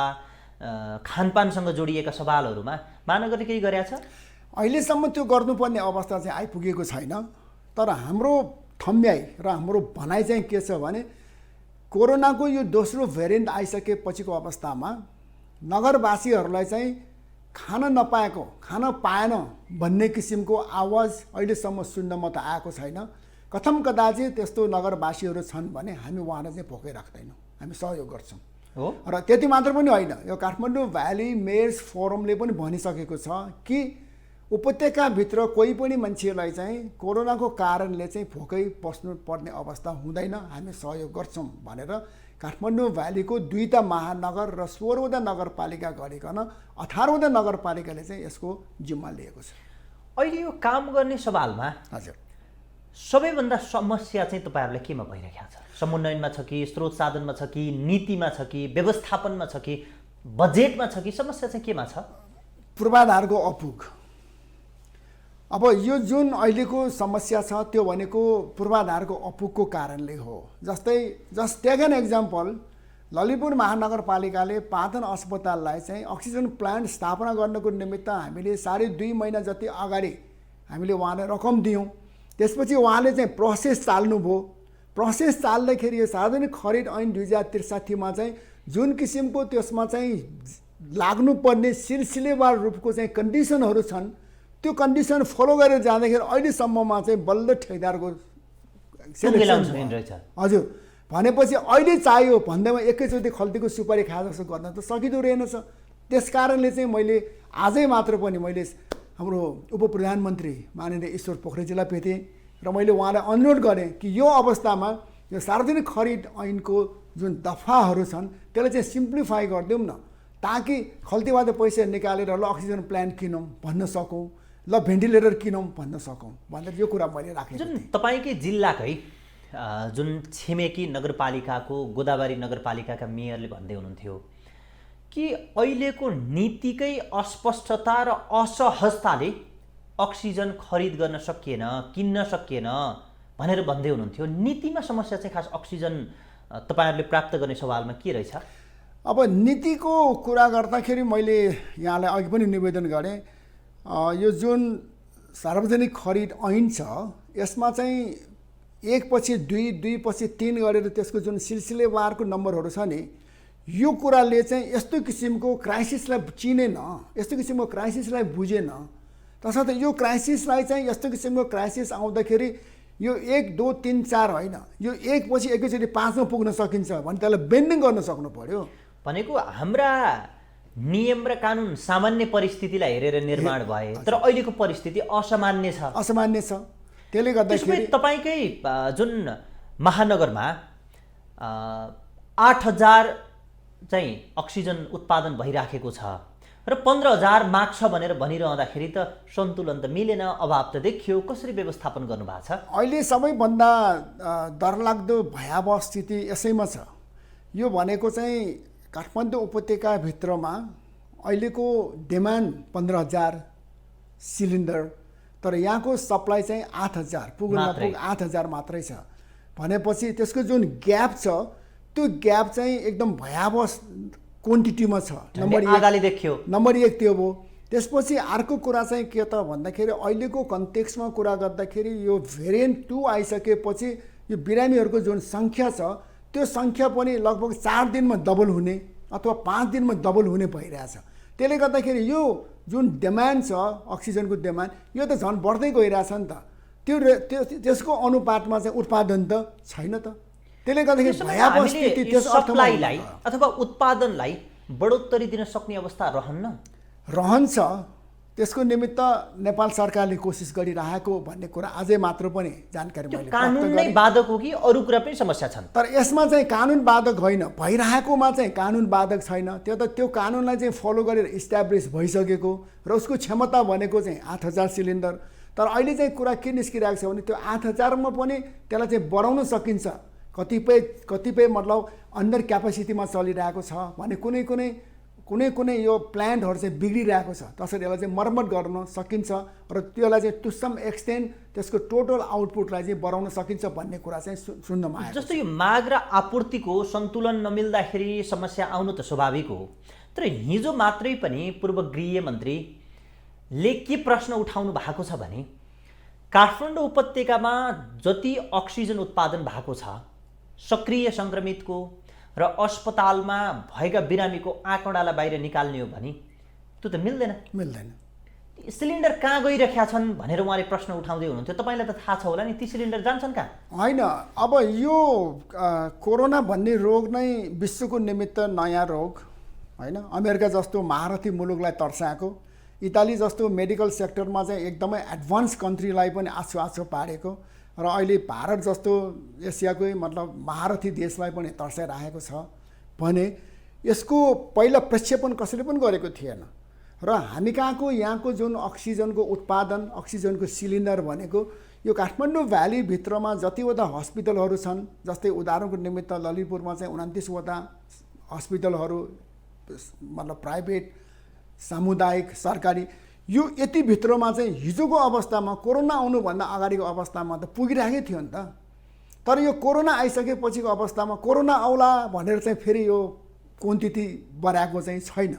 खानपानसँग जोडिएका सवालहरूमा महानगरले केही गरेका छ? अहिलेसम्म त्यो गर्नुपर्ने अवस्था चाहिँ आइपुगेको छैन। तर हाम्रो थम्याइ र हाम्रो भनाइ चाहिँ के छ भने कोरोनाको यो दोस्रो भेरिएन्ट आइसकेपछिको अवस्थामा नगरवासीहरूलाई चाहिँ खान नपाएको, खान पाएन भन्ने किसिमको आवाज अहिलेसम्म सुन्नमा त आएको छैन। कथम कदाचित त्यस्तो नगरवासीहरू छन् भने हामी उहाँलाई चाहिँ भोकै राख्दैनौँ, हामी सहयोग गर्छौँ हो। र त्यति मात्र पनि होइन, यो काठमाडौँ भ्याली मेयर्स फोरमले पनि भनिसकेको छ कि उपत्यकाभित्र कोही पनि मान्छेलाई चाहिँ कोरोनाको कारणले चाहिँ भोकै बस्नु पर्ने अवस्था हुँदैन, हामी सहयोग गर्छौँ भनेर काठमाडौँ भ्यालीको 2 महानगर र 16वटा नगरपालिका गरिकन 18वटा नगरपालिकाले चाहिँ यसको जिम्मा लिएको छ। अहिले यो काम गर्ने सवालमा हजुर सबैभन्दा समस्या चाहिँ तपाईँहरूलाई केमा भइरहेको छ? समन्वयनमा छ कि, स्रोत साधनमा छ कि, नीतिमा छ कि, व्यवस्थापनमा छ कि, बजेटमा छ कि? समस्या चाहिँ केमा छ? पूर्वाधारको अपुग। अब यो जुन अहिलेको समस्या छ त्यो भनेको पूर्वाधारको अपुगको कारणले हो। Just take an example, Lalitpur महानगरपालिकाले पाटन अस्पताललाई चाहिँ अक्सिजन प्लान्ट स्थापना गर्नको निमित्त हामीले 2.5 महिना जति अगाडि हामीले उहाँलाई रकम दियौँ। त्यसपछि उहाँले चाहिँ प्रोसेस चाल्नुभयो। प्रोसेस चाल्दाखेरि यो सार्वजनिक खरिद ऐन 2063 मा चाहिँ जुन किसिमको त्यसमा चाहिँ लाग्नुपर्ने सिलसिलेवार रूपको चाहिँ कन्डिसनहरू छन्, त्यो कन्डिसन फलो गरेर जाँदाखेरि अहिलेसम्ममा चाहिँ बल्ल ठेकदारको सेलेक्सन रहेछ। हजुर, भनेपछि अहिले चाहियो भन्दैमा एकैचोटि खल्तीको सुपारी खाए जस्तो गर्न त सकिँदो रहेनछ। त्यस कारणले चाहिँ मैले आजै मात्र पनि मैले हाम्रो उप प्रधानमन्त्री माननीय ईश्वर पोखरेलजीलाई भेटेँ र मैले उहाँलाई अनुरोध गरेँ कि यो अवस्थामा यो सार्वजनिक खरिद ऐनको जुन दफाहरू छन् त्यसलाई चाहिँ सिम्प्लिफाई गरिदिउँ न, ताकि खल्तीबाट पैसा निकालेर ल अक्सिजन प्लान्ट किनौँ भन्न सकौँ, ल भेन्टिलेटर किनौँ भन्न सकौँ भनेर यो कुरा मैले राखेँ। जुन तपाईँकै जिल्लाकै जुन छिमेकी नगरपालिकाको गोदावरी नगरपालिकाका मेयरले भन्दै हुनुहुन्थ्यो कि अहिलेको नीतिकै अस्पष्टता र असहजताले अक्सिजन खरिद गर्न सकिएन, किन्न सकिएन भनेर भन्दै हुनुहुन्थ्यो। नीतिमा समस्या चाहिँ खास अक्सिजन तपाईँहरूले प्राप्त गर्ने सवालमा के रहेछ? अब नीतिको कुरा गर्दाखेरि मैले यहाँलाई अघि पनि निवेदन गरेँ, यो जुन सार्वजनिक खरिद ऐन छ यसमा चाहिँ 1 पछि 2, 2 पछि 3 गरेर त्यसको जुन सिलसिलेवारको नम्बरहरू छ नि, यो कुराले चाहिँ यस्तो किसिमको क्राइसिसलाई चिनेन, यस्तो किसिमको क्राइसिसलाई बुझेन। तसर्थ यो क्राइसिसलाई चाहिँ यस्तो किसिमको क्राइसिस आउँदाखेरि यो 1, 2, 3, 4 होइन, यो 1 पछि एकैचोटि 5 मा पुग्न सकिन्छ भने त्यसलाई बेन्डिङ गर्न सक्नु पर्यो। भनेको हाम्रा नियम र कानुन सामान्य परिस्थितिलाई हेरेर निर्माण भए, तर अहिलेको परिस्थिति असामान्य छ। असामान्य छ। त्यसले गर्दाखेरि तपाईँकै जुन महानगरमा 8,000 चाहिँ अक्सिजन उत्पादन भइराखेको छ र 15,000 माग छ भनेर भनिरहँदाखेरि त सन्तुलन त मिलेन, अभाव त देखियो। कसरी व्यवस्थापन गर्नुभएको छ? अहिले सबैभन्दा डरलाग्दो भयावह स्थिति यसैमा छ। यो भनेको चाहिँ काठमाडौँ उपत्यकाभित्रमा अहिलेको डिमान्ड 15,000 सिलिन्डर, तर यहाँको सप्लाई चाहिँ 8,000 पुग्न नपुग 8,000 मात्रै छ भनेपछि त्यसको जुन ग्याप छ त्यो ग्याप चाहिँ एकदम भयावह क्वान्टिटीमा छ। नम्बर 1 त्यो हो। त्यसपछि अर्को कुरा चाहिँ के त भन्दाखेरि अहिलेको कन्टेक्स्टमा कुरा गर्दाखेरि यो भेरिएन्ट 2 आइसकेपछि यो बिरामीहरूको जुन सङ्ख्या छ त्यो सङ्ख्या पनि लगभग 4 दिनमा डबल हुने अथवा 5 दिनमा डबल हुने भइरहेछ। त्यसले गर्दाखेरि यो जुन डिमान्ड छ अक्सिजनको डिमान्ड यो त झन् बढ्दै गइरहेछ नि त। त्यसको अनुपातमा चाहिँ उत्पादन त छैन त। त्यसले गर्दाखेरि भयावह स्थिति त्यस सप्लाईलाई अथवा उत्पादनलाई बढोत्तरी दिन सक्ने अवस्था रहन्छ। त्यसको निमित्त नेपाल सरकारले कोसिस गरिरहेको भन्ने कुरा अझै मात्र पनि जानकारी मैले प्राप्त गरेँ। कानुन नै बाधक हो कि अरू कुरा पनि समस्या छन्? तर यसमा चाहिँ कानुन बाधक होइन, भइरहेकोमा चाहिँ कानुन बाधक छैन। त्यो कानुनलाई चाहिँ फलो गरेर इस्टाब्लिस भइसकेको र उसको क्षमता भनेको चाहिँ 8,000 सिलिन्डर। तर अहिले चाहिँ कुरा के निस्किरहेको छ भने त्यो 8,000 मा पनि त्यसलाई चाहिँ बढाउन सकिन्छ। कतिपय मतलब अन्डर क्यापेसिटीमा चलिरहेको छ भने कुनै यो प्लान्टहरू चाहिँ बिग्रिरहेको छ, त्यसरी यसलाई चाहिँ मर्मत गर्न सकिन्छ र त्यसलाई चाहिँ टु सम एक्सटेन्ट त्यसको टोटल आउटपुटलाई चाहिँ बढाउन सकिन्छ भन्ने कुरा चाहिँ सुन्नमा आयो। जस्तो यो माग र आपूर्तिको सन्तुलन नमिल्दाखेरि समस्या आउनु त स्वाभाविक हो, तर हिजो मात्रै पनि पूर्व गृह मन्त्रीले के प्रश्न उठाउनु भएको छ भने काठमाडौँ उपत्यकामा जति अक्सिजन उत्पादन भएको छ सक्रिय सङ्क्रमितको र अस्पतालमा भएका बिरामीको आँकडालाई बाहिर निकाल्ने हो भने त्यो त मिल्दैन। सिलिन्डर कहाँ गइरहेका छन् भनेर उहाँले प्रश्न उठाउँदै हुनुहुन्थ्यो। तपाईँलाई त थाहा छ होला नि ती सिलिन्डर जान्छन् कहाँ? होइन, अब यो कोरोना भन्ने रोग नै विश्वको निमित्त नयाँ रोग होइन। अमेरिका जस्तो महारथी मुलुकलाई तर्साएको, इटाली जस्तो मेडिकल सेक्टरमा चाहिँ एकदमै एडभान्स कन्ट्रीलाई पनि आछो पारेको र अहिले भारत जस्तो एसियाकै मतलब महारथी देशलाई पनि तर्साइरहेको छ भने यसको पहिला प्रक्षेपण कसैले पनि गरेको थिएन। र हामी कहाँको यहाँको जुन अक्सिजनको उत्पादन, अक्सिजनको सिलिन्डर भनेको यो काठमाडौँ भ्यालीभित्रमा जतिवटा हस्पिटलहरू छन्, जस्तै उदाहरणको निमित्त ललितपुरमा चाहिँ 29वटा हस्पिटलहरू मतलब प्राइभेट, सामुदायिक, सरकारी, यो यति भित्रमा चाहिँ हिजोको अवस्थामा कोरोना आउनुभन्दा अगाडिको अवस्थामा त पुगिरहेकै थियो नि त। तर यो कोरोना आइसकेपछिको अवस्थामा कोरोना आउला भनेर चाहिँ फेरि यो क्वान्टिटी बढाएको चाहिँ छैन।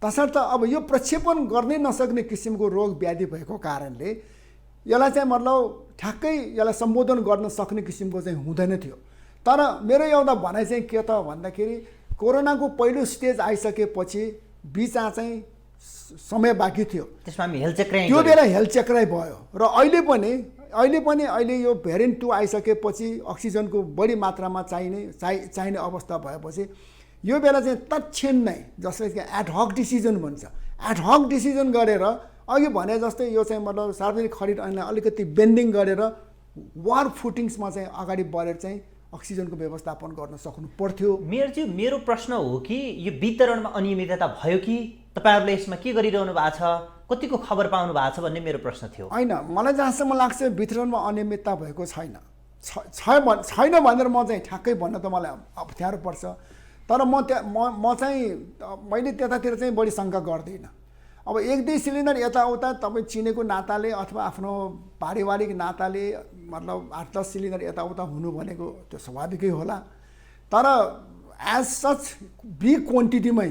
तसर्थ अब यो प्रक्षेपण गर्नै नसक्ने किसिमको रोग व्याधि भएको कारणले यसलाई चाहिँ मतलब ठ्याक्कै यसलाई सम्बोधन गर्न सक्ने किसिमको चाहिँ हुँदैन थियो। तर मेरो एउटा भनाइ चाहिँ के त भन्दाखेरि कोरोनाको पहिलो स्टेज आइसकेपछि बिचमा चाहिँ समय बाँकी थियो, त्यसमा हामी हेलचक्राइ, त्यो बेला हेलचक्राइ भयो। र अहिले यो भेरिएन्ट 2 आइसकेपछि अक्सिजनको बढी मात्रामा चाहिने अवस्था भएपछि यो बेला चाहिँ तत्क्षण नै जसले कि एडहक डिसिजन भन्छ, एडहक डिसिजन गरेर अघि भने जस्तै यो चाहिँ मतलब सार्वजनिक खरिद ऐनलाई अलिकति बेन्डिङ गरेर वार फुटिङ्समा चाहिँ अगाडि बढेर चाहिँ अक्सिजनको व्यवस्थापन गर्न सक्नु पर्थ्यो। मेयरज्यू, मेरो प्रश्न हो कि यो वितरणमा अनियमितता भयो कि तपाईँहरूले यसमा के गरिरहनु भएको छ, कतिको खबर पाउनु भएको छ भन्ने मेरो प्रश्न थियो। होइन, मलाई जहाँसम्म लाग्छ वितरणमा अनियमितता भएको छैन भनेर म चाहिँ ठ्याक्कै भन्न त मलाई अप्ठ्यारो पर्छ। तर म चाहिँ मैले त्यतातिर चाहिँ बढी शङ्का गर्दिनँ। अब 1-2 सिलिन्डर यताउता तपाईँ चिनेको नाताले अथवा आफ्नो पारिवारिक नाताले मतलब 8-10 सिलिन्डर यताउता हुनु भनेको त्यो स्वाभाविकै होला। तर एज सच बिग क्वान्टिटीमै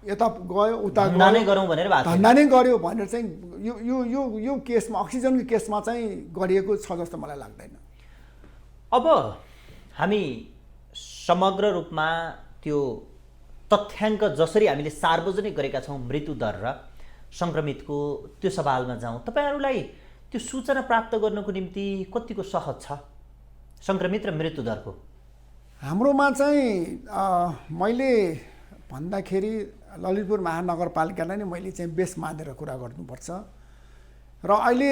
यता गयो उता धन्दा नै गरौँ भनेर भएको छैन। धन्दा नै गर्यो भनेर चाहिँ यो केसमा अक्सिजनको केसमा चाहिँ गरिएको छ जस्तो मलाई लाग्दैन। अब हामी समग्र रूपमा त्यो तथ्याङ्क जसरी हामीले सार्वजनिक गरेका छौँ मृत्युदर र सङ्क्रमितको त्यो सवालमा जाउँ। तपाईँहरूलाई त्यो सूचना प्राप्त गर्नको निम्ति कतिको सहज छ सङ्क्रमित र मृत्युदरको? हाम्रोमा चाहिँ मैले भन्दाखेरि ललितपुर महानगरपालिकालाई नै मैले चाहिँ बेस मानेर कुरा गर्नुपर्छ। र अहिले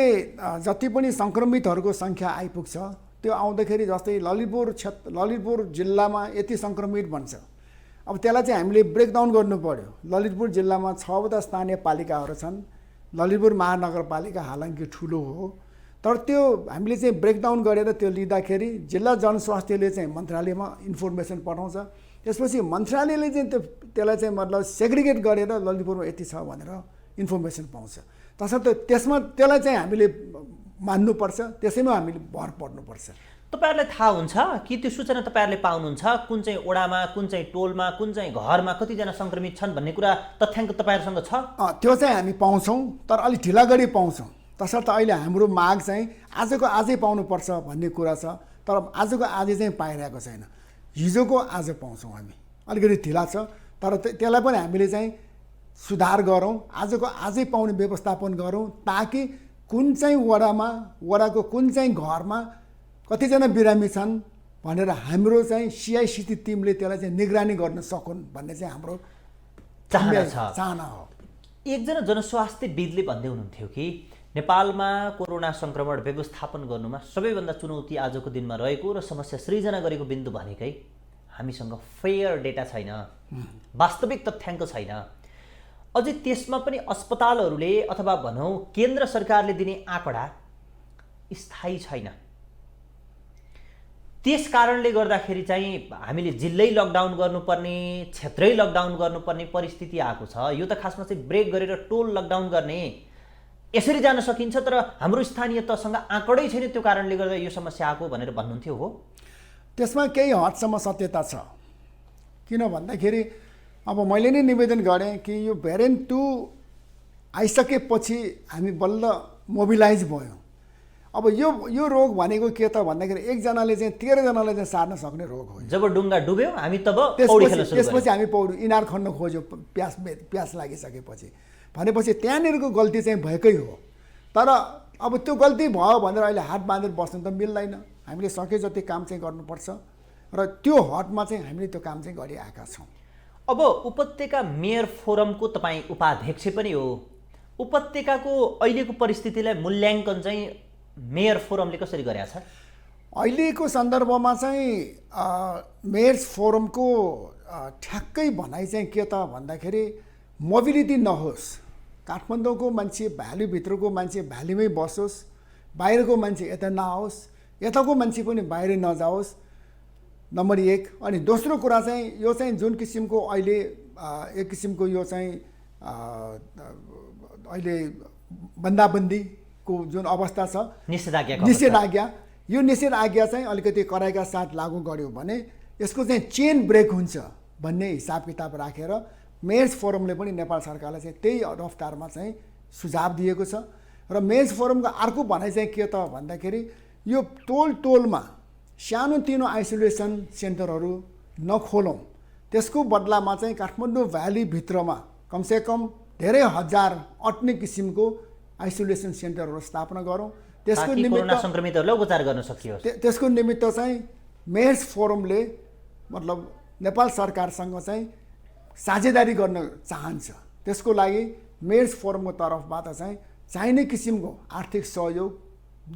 जति पनि सङ्क्रमितहरूको सङ्ख्या आइपुग्छ त्यो आउँदाखेरि जस्तै ललितपुर जिल्लामा यति सङ्क्रमित भन्छ। अब त्यसलाई चाहिँ हामीले ब्रेकडाउन गर्नु पर्यो। ललितपुर जिल्लामा 6वटा स्थानीय पालिकाहरू छन्। ललितपुर महानगरपालिका हालांकि ठुलो हो, तर त्यो हामीले चाहिँ ब्रेकडाउन गरेर त्यो लिँदाखेरि जिल्ला जनस्वास्थ्यले चाहिँ मन्त्रालयमा इन्फर्मेसन पठाउँछ। त्यसपछि मन्त्रालयले चाहिँ त्यसलाई चाहिँ मतलब सेग्रिगेट गरेर ललितपुरमा यति छ भनेर इन्फर्मेसन पाउँछ। तसर्थ त्यसमा त्यसलाई चाहिँ हामीले मान्नुपर्छ, त्यसैमा हामीले भर पर्नुपर्छ। तपाईँहरूलाई थाहा हुन्छ कि त्यो सूचना तपाईँहरूले पाउनुहुन्छ कुन चाहिँ ओडामा, कुन चाहिँ टोलमा, कुन चाहिँ घरमा कतिजना सङ्क्रमित छन् भन्ने कुरा तथ्याङ्क तपाईँहरूसँग छ? त्यो चाहिँ हामी पाउँछौँ, तर अलिक ढिला गरी पाउँछौँ। तसर्थ अहिले हाम्रो माग चाहिँ आजको आजै पाउनुपर्छ भन्ने कुरा छ, तर आजको आजै चाहिँ पाइरहेको छैन। हिजोको आज पाउँछौँ हामी, अलिकति ढिला छ, तर त्यसलाई पनि हामीले चाहिँ सुधार गरौँ, आजको आजै पाउने व्यवस्थापन गरौँ, ताकि कुन चाहिँ वडाको कुन चाहिँ घरमा कतिजना बिरामी छन् भनेर हाम्रो चाहिँ सिआइसिटी टिमले त्यसलाई चाहिँ निगरानी गर्न सकुन् भन्ने चाहिँ हाम्रो चाहना हो। एकजना जनस्वास्थ्यविदले भन्दै हुनुहुन्थ्यो कि नेपालमा कोरोना सङ्क्रमण व्यवस्थापन गर्नुमा सबैभन्दा चुनौती आजको दिनमा रहेको र समस्या सृजना गरेको बिन्दु भनेकै हामीसँग फेयर डेटा छैन, वास्तविक तथ्याङ्क छैन। अझै त्यसमा पनि अस्पतालहरूले अथवा भनौँ केन्द्र सरकारले दिने आँकडा स्थायी छैन। त्यस कारणले गर्दाखेरि चाहिँ हामीले जिल्लै लकडाउन गर्नुपर्ने, क्षेत्रै लकडाउन गर्नुपर्ने परिस्थिति आएको छ। यो त खासमा चाहिँ ब्रेक गरेर टोल लकडाउन गर्ने यसरी जान सकिन्छ, तर हाम्रो स्थानीय तहसँग आँकडै छैन, त्यो कारणले गर्दा यो समस्या आएको भनेर भन्नुहुन्थ्यो। हो, त्यसमा केही हदसम्म सत्यता छ। किन भन्दाखेरि अब मैले नै निवेदन गरेँ कि यो भेरिएन्ट 2 आइसकेपछि हामी बल्ल मोबिलाइज भयौँ। अब यो रोग भनेको के त भन्दाखेरि एकजनाले चाहिँ 13 जनालाई चाहिँ सार्न सक्ने रोग हो। जब डुङ्गा डुब्यो हामी तब पौडी खेल्न सुरु गऱ्यौँ। त्यसपछि हामी पौडी इनार खन्न खोज्यौँ प्यास लागिसकेपछि। भनेपछि त्यहाँनिरको गल्ती चाहिँ भएकै हो। तर अब त्यो गल्ती भयो भनेर अहिले हात बाँधेर बस्नु त मिल्दैन। हामीले सके जति काम चाहिँ गर्नुपर्छ र त्यो हदमा चाहिँ हामीले त्यो काम चाहिँ गरिआएका छौँ। अब उपत्यका मेयर फोरमको तपाईँ उपाध्यक्ष पनि हो। उपत्यकाको अहिलेको परिस्थितिलाई मूल्याङ्कन चाहिँ मेयर फोरमले कसरी गरेका छ? अहिलेको सन्दर्भमा चाहिँ मेयर्स फोरमको ठ्याक्कै भनाइ चाहिँ के त भन्दाखेरि मोबिलिटी नहोस्, काठमाडौँको मान्छे भ्यालीभित्रको मान्छे भ्यालीमै बसोस्, बाहिरको मान्छे यता नआओस्, यताको मान्छे पनि बाहिर नजाओस्, नम्बर 1। अनि दोस्रो कुरा चाहिँ यो चाहिँ जुन किसिमको अहिले एक किसिमको यो चाहिँ अहिले बन्दाबन्दीको जुन अवस्था छ, निषेधाज्ञा, यो निषेधाज्ञा चाहिँ अलिकति कडाइका साथ लागू गर्यो भने यसको चाहिँ चेन ब्रेक हुन्छ भन्ने हिसाब किताब राखेर मेयर्स फोरमले पनि नेपाल सरकारलाई चाहिँ त्यही रफ्तारमा चाहिँ सुझाव दिएको छ। र मेयर्स फोरमको अर्को भनाइ चाहिँ के त भन्दाखेरि यो टोलमा सानोतिनो आइसोलेसन सेन्टरहरू नखोलौँ, त्यसको बदलामा चाहिँ काठमाडौँ भ्यालीभित्रमा कमसेकम धेरै हजार अट्ने किसिमको आइसोलेसन सेन्टरहरू स्थापना गरौँ। त्यसको निमित्त सङ्क्रमितहरूलाई उपचार गर्न सकियोस्। त्यसको निमित्त चाहिँ मेयर्स फोरमले मतलब नेपाल सरकारसँग चाहिँ साझेदारी गर्न चाहन्छ। त्यसको लागि मेयर्स फोरमको तर्फबाट चाहिँ चाहिने किसिमको आर्थिक सहयोग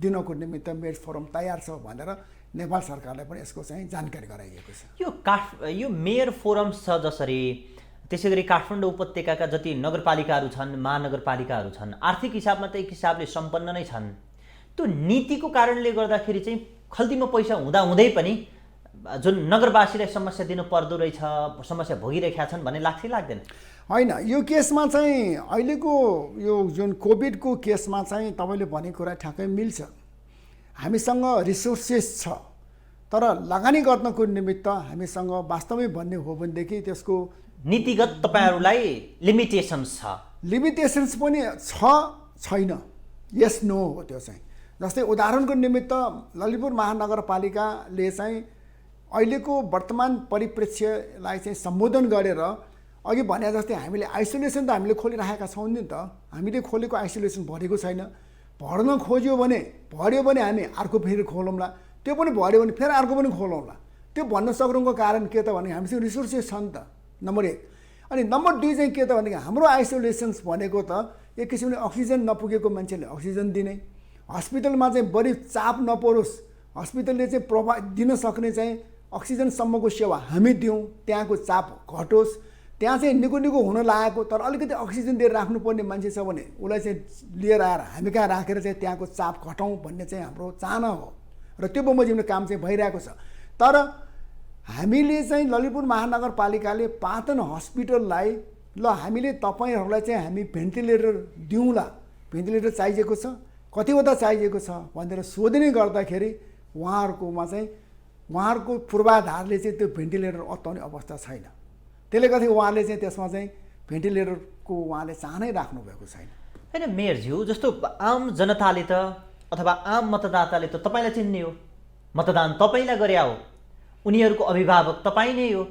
दिनको निमित्त मेयर्स फोरम तयार छ भनेर नेपाल सरकारलाई पनि यसको चाहिँ जानकारी गराइएको छ। यो मेयर फोरम छ जसरी, त्यसै गरी काठमाडौँ उपत्यकाका जति नगरपालिकाहरू छन्, महानगरपालिकाहरू छन्, आर्थिक हिसाबमा त एक हिसाबले सम्पन्न नै छन्। त्यो नीतिको कारणले गर्दाखेरि चाहिँ खल्तीमा पैसा हुँदाहुँदै पनि जुन नगरवासीलाई समस्या दिनु पर्दो रहेछ, समस्या भोगिरहेका छन् भन्ने लाग्छ कि लाग्दैन? होइन, यो केसमा चाहिँ अहिलेको यो जुन कोभिडको केसमा चाहिँ तपाईँले भनेको कुरा ठ्याक्कै मिल्छ। हामीसँग रिसोर्सेस छ, तर लगानी गर्नको निमित्त हामीसँग वास्तवमै भन्ने हो भनेदेखि त्यसको नीतिगत तपाईँहरूलाई लिमिटेसन्स छ। लिमिटेसन्स पनि छैन, यस नो हो त्यो चाहिँ। जस्तै उदाहरणको निमित्त ललितपुर महानगरपालिकाले चाहिँ अहिलेको वर्तमान परिप्रेक्ष्यलाई चाहिँ सम्बोधन गरेर अघि भने जस्तै हामीले आइसोलेसन त हामीले खोलिराखेका छौँ नि त। हामीले खोलेको आइसोलेसन भरेको छैन। भर्न खोज्यो भने भर्यो भने हामी अर्को फेरि खोलौँला, त्यो पनि भर्यो भने फेरि अर्को पनि खोलौँला। त्यो भन्न सक्नुको कारण के त भने हामीसँग रिसोर्सेस छ नि त, नम्बर 1। अनि नम्बर 2 चाहिँ के त भनेदेखि हाम्रो आइसोलेसन्स भनेको त एक किसिमले अक्सिजन नपुगेको मान्छेले अक्सिजन दिने, हस्पिटलमा चाहिँ बढी चाप नपरोस्, हस्पिटलले चाहिँ दिन सक्ने चाहिँ अक्सिजनसम्मको सेवा हामी दिउँ, त्यहाँको चाप घटोस्। त्यहाँ चाहिँ निको हुन लागेको तर अलिकति अक्सिजन दिएर राख्नुपर्ने मान्छे छ भने उसलाई चाहिँ लिएर आएर हामी कहाँ राखेर चाहिँ त्यहाँको चाप घटाउँ भन्ने चाहिँ हाम्रो चाहना हो र त्यो बमोजिमले काम चाहिँ भइरहेको छ। तर हामीले चाहिँ ललितपुर महानगरपालिकाले पाटन हस्पिटललाई ल हामीले तपाईँहरूलाई चाहिँ हामी भेन्टिलेटर दिउँला, भेन्टिलेटर चाहिएको छ, कतिवटा चाहिएको छ भनेर सोधनी गर्दाखेरि उहाँहरूकोमा चाहिँ उहाँहरूको पूर्वाधारले चाहिँ त्यो भेन्टिलेटर अत्ताउने अवस्था छैन। त्यसले गर्दा उहाँले चाहिँ त्यसमा चाहिँ भेन्टिलेटरको उहाँले चाहनै राख्नुभएको छैन। होइन मेयरज्यू, जस्तो आम जनताले त अथवा आम मतदाताले त तपाईँलाई चिन्ने हो, मतदान तपाईँलाई गरे हो, उनीहरूको अभिभावक तपाईँ नै हो।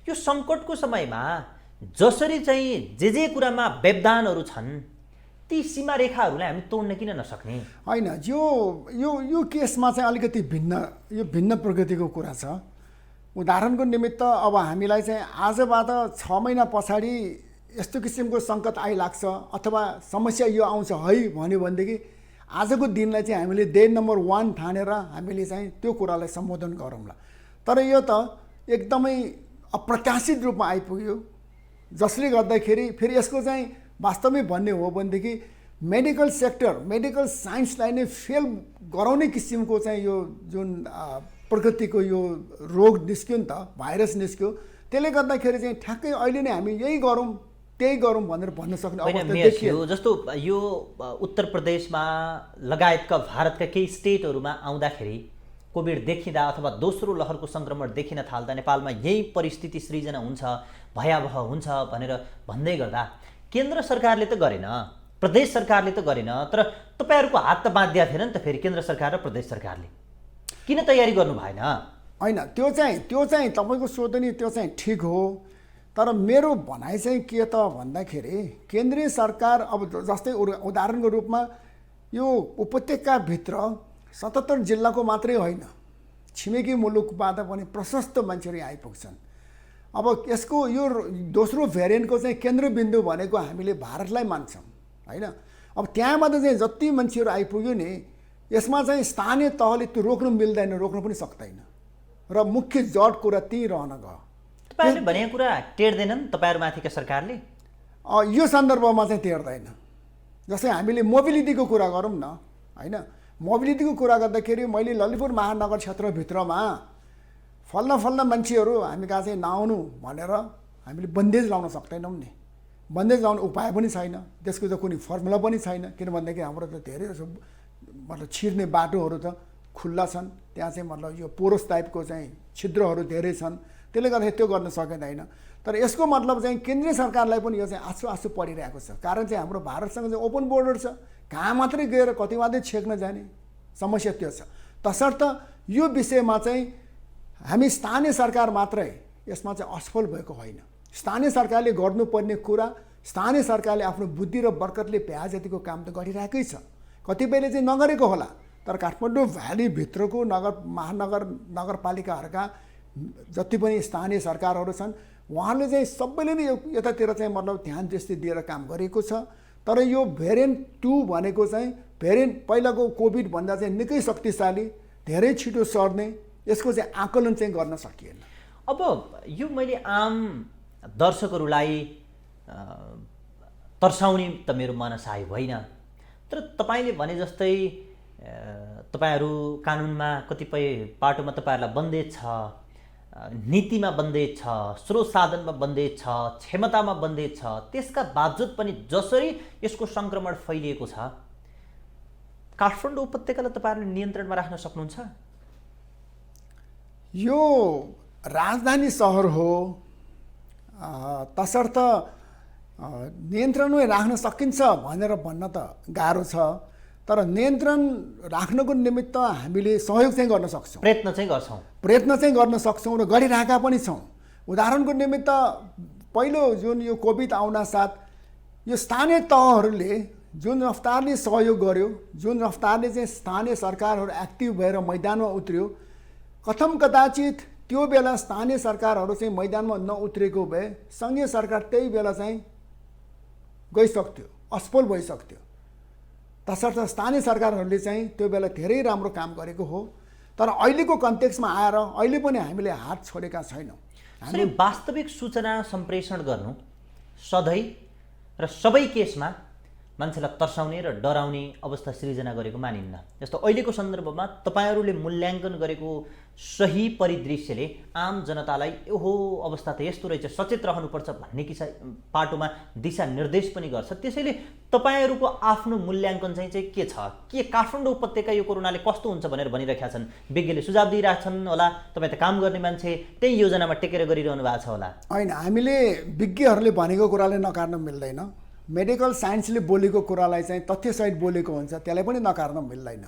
यो सङ्कटको समयमा जसरी चाहिँ जे कुरामा व्यवधानहरू छन् ती सीमारेखाहरूलाई हामी तोड्न किन नसक्ने? होइन, यो केसमा चाहिँ अलिकति भिन्न प्रकृतिको कुरा छ। उदाहरणको निमित्त अब हामीलाई चाहिँ आजबाट 6 महिना पछाडि यस्तो किसिमको सङ्कट आइलाग्छ अथवा समस्या यो आउँछ है भन्यो भनेदेखि आजको दिनलाई चाहिँ हामीले डे नम्बर 1 ठानेर हामीले चाहिँ त्यो कुरालाई सम्बोधन गरौँला। तर यो त एकदमै अप्रत्याशित रूपमा आइपुग्यो, जसले गर्दाखेरि फेरि यसको चाहिँ वास्तवमै भन्ने हो भनेदेखि मेडिकल सेक्टर, मेडिकल साइन्सलाई नै फेल गराउने किसिमको चाहिँ यो जुन प्रकृतिको यो रोग निस्क्यो नि त, भाइरस निस्क्यो। त्यसले गर्दाखेरि चाहिँ ठ्याक्कै अहिले नै हामी यही गरौँ त्यही गरौँ भनेर भन्न सक्ने अवस्था देखियो। जस्तो यो उत्तर प्रदेशमा लगायतका भारतका केही स्टेटहरूमा आउँदाखेरि कोभिड देखिँदा अथवा दोस्रो लहरको सङ्क्रमण देखिन थाल्दा नेपालमा यही परिस्थिति सृजना हुन्छ, भयावह हुन्छ भनेर भन्दै गर्दा केन्द्र सरकारले त गरेन, प्रदेश सरकारले त गरेन, तर तपाईँहरूको हात त बाँधिया थिएन नि त फेरि केन्द्र सरकार र प्रदेश सरकारले किन तयारी गर्नु भएन? होइन, त्यो चाहिँ तपाईँको सोधनी त्यो चाहिँ ठिक हो, तर मेरो भनाइ चाहिँ के त भन्दाखेरि केन्द्रीय सरकार अब जस्तै उदाहरणको रूपमा यो उपत्यकाभित्र 77 जिल्लाको मात्रै होइन, छिमेकी मुलुकबाट पनि प्रशस्त मान्छेहरू आइपुग्छन्। अब यसको यो दोस्रो भेरिएन्टको चाहिँ केन्द्रबिन्दु भनेको हामीले भारतलाई मान्छौँ होइन। अब त्यहाँबाट चाहिँ जति मान्छेहरू आइपुग्यो नि, यसमा चाहिँ स्थानीय तहले त्यो रोक्नु मिल्दैन, रोक्नु पनि सक्दैन र मुख्य जड कुरा त्यही रहन गयो। तपाईँहरूले भनेको कुरा टेर्दैनन् तपाईँहरूमाथिका सरकारले? यो सन्दर्भमा चाहिँ टेर्दैन। जस्तै हामीले मोबिलिटीको कुरा गरौँ न होइन, मोबिलिटीको कुरा गर्दाखेरि मैले ललितपुर महानगर क्षेत्रभित्रमा फल्न मान्छेहरू हामी कहाँ चाहिँ नआउनु भनेर हामीले बन्देज लाउन सक्दैनौँ नि। बन्देज लाउने उपाय पनि छैन, त्यसको त कुनै फर्मुला पनि छैन, किनभनेदेखि हाम्रो त धेरै मतलब छिर्ने बाटोहरू त खुल्ला छन्, त्यहाँ चाहिँ मतलब यो पोरस टाइपको चाहिँ छिद्रहरू धेरै छन्, त्यसले गर्दाखेरि त्यो गर्न सकिँदैन। तर यसको मतलब चाहिँ केन्द्रीय सरकारलाई पनि यो चाहिँ आँसु परिरहेको छ। कारण चाहिँ हाम्रो भारतसँग चाहिँ ओपन बोर्डर छ, कहाँ मात्रै गएर कति मात्रै छेक्न जाने समस्या त्यो छ। तसर्थ यो विषयमा चाहिँ हामी स्थानीय सरकार मात्रै यसमा चाहिँ असफल भएको होइन। स्थानीय सरकारले गर्नुपर्ने कुरा स्थानीय सरकारले आफ्नो बुद्धि र बरकतले भ्या जतिको काम त गरिरहेकै छ, कतिपयले चाहिँ नगरेको होला। तर काठमाडौँ भ्यालीभित्रको नगरपालिकाहरूका जति पनि स्थानीय सरकारहरू छन् उहाँहरूले चाहिँ सबैले नै यतातिर चाहिँ मतलब ध्यान दृष्टि दिएर काम गरेको छ। तर यो भेरिएन्ट 2 भनेको चाहिँ भेरिएन्ट पहिलाको कोभिडभन्दा चाहिँ निकै शक्तिशाली, धेरै छिटो सर्ने, यसको चाहिँ आकलन चाहिँ गर्न सकिएन। अब यो मैले आम दर्शकहरूलाई तर्साउने त मेरो मनसाय होइन, तर तपाईँले भने जस्तै तपाईँहरू कानुनमा कतिपय पाटोमा तपाईँहरूलाई बन्देज छ, नीतिमा बन्देज छ, स्रोत साधनमा बन्देज छ, क्षमतामा बन्देज छ, त्यसका बावजुद पनि जसरी यसको सङ्क्रमण फैलिएको छ, काठमाडौँ उपत्यकालाई तपाईँहरूले नियन्त्रणमा राख्न सक्नुहुन्छ? यो राजधानी सहर हो, तसर्थ नियन्त्रणमै राख्न सकिन्छ भनेर भन्न त गाह्रो छ। तर नियन्त्रण राख्नको निमित्त हामीले सहयोग चाहिँ गर्न सक्छौँ, प्रयत्न चाहिँ गर्न सक्छौँ र गरिरहेका पनि छौँ। उदाहरणको निमित्त पहिलो जुन यो कोभिड आउनासाथ यो स्थानीय तहहरूले जुन रफ्तारले सहयोग गर्यो, जुन रफ्तारले चाहिँ स्थानीय सरकारहरू एक्टिभ भएर मैदानमा उत्र्यो, कथम कदाचित त्यो बेला स्थानीय सरकारहरू चाहिँ मैदानमा नउत्रेको भए सङ्घीय सरकार त्यही बेला चाहिँ गइसक्थ्यो, असफल भइसक्थ्यो। तसर्थ स्थानीय सरकारहरूले चाहिँ त्यो बेला धेरै राम्रो काम गरेको हो। तर अहिलेको कन्टेक्स्टमा आएर अहिले पनि हामीले हात छोडेका छैनौँ। वास्तविक सूचना सम्प्रेषण गर्नु सधैँ र सबै केसमा मान्छेलाई तर्साउने र डराउने अवस्था सृजना गरेको मानिन्न। जस्तो अहिलेको सन्दर्भमा तपाईँहरूले मूल्याङ्कन गरेको सही परिदृश्यले आम जनतालाई ओहो अवस्था त यस्तो रहेछ, सचेत रहनुपर्छ भन्ने पाटोमा दिशा निर्देश पनि गर्छ। त्यसैले तपाईँहरूको आफ्नो मूल्याङ्कन चाहिँ के छ? के काठमाडौँ उपत्यका यो कोरोनाले कस्तो हुन्छ भनेर भनिरहेका छन्? विज्ञले सुझाव दिइरहेछन् होला, तपाईँ त काम गर्ने मान्छे, त्यही योजनामा टेकेर गरिरहनु भएको छ होला। होइन, हामीले विज्ञहरूले भनेको कुराले नकार्न मिल्दैन। मेडिकल साइन्सले बोलेको कुरालाई चाहिँ तथ्यसहित बोलेको हुन्छ, त्यसलाई पनि नकार्न मिल्दैन।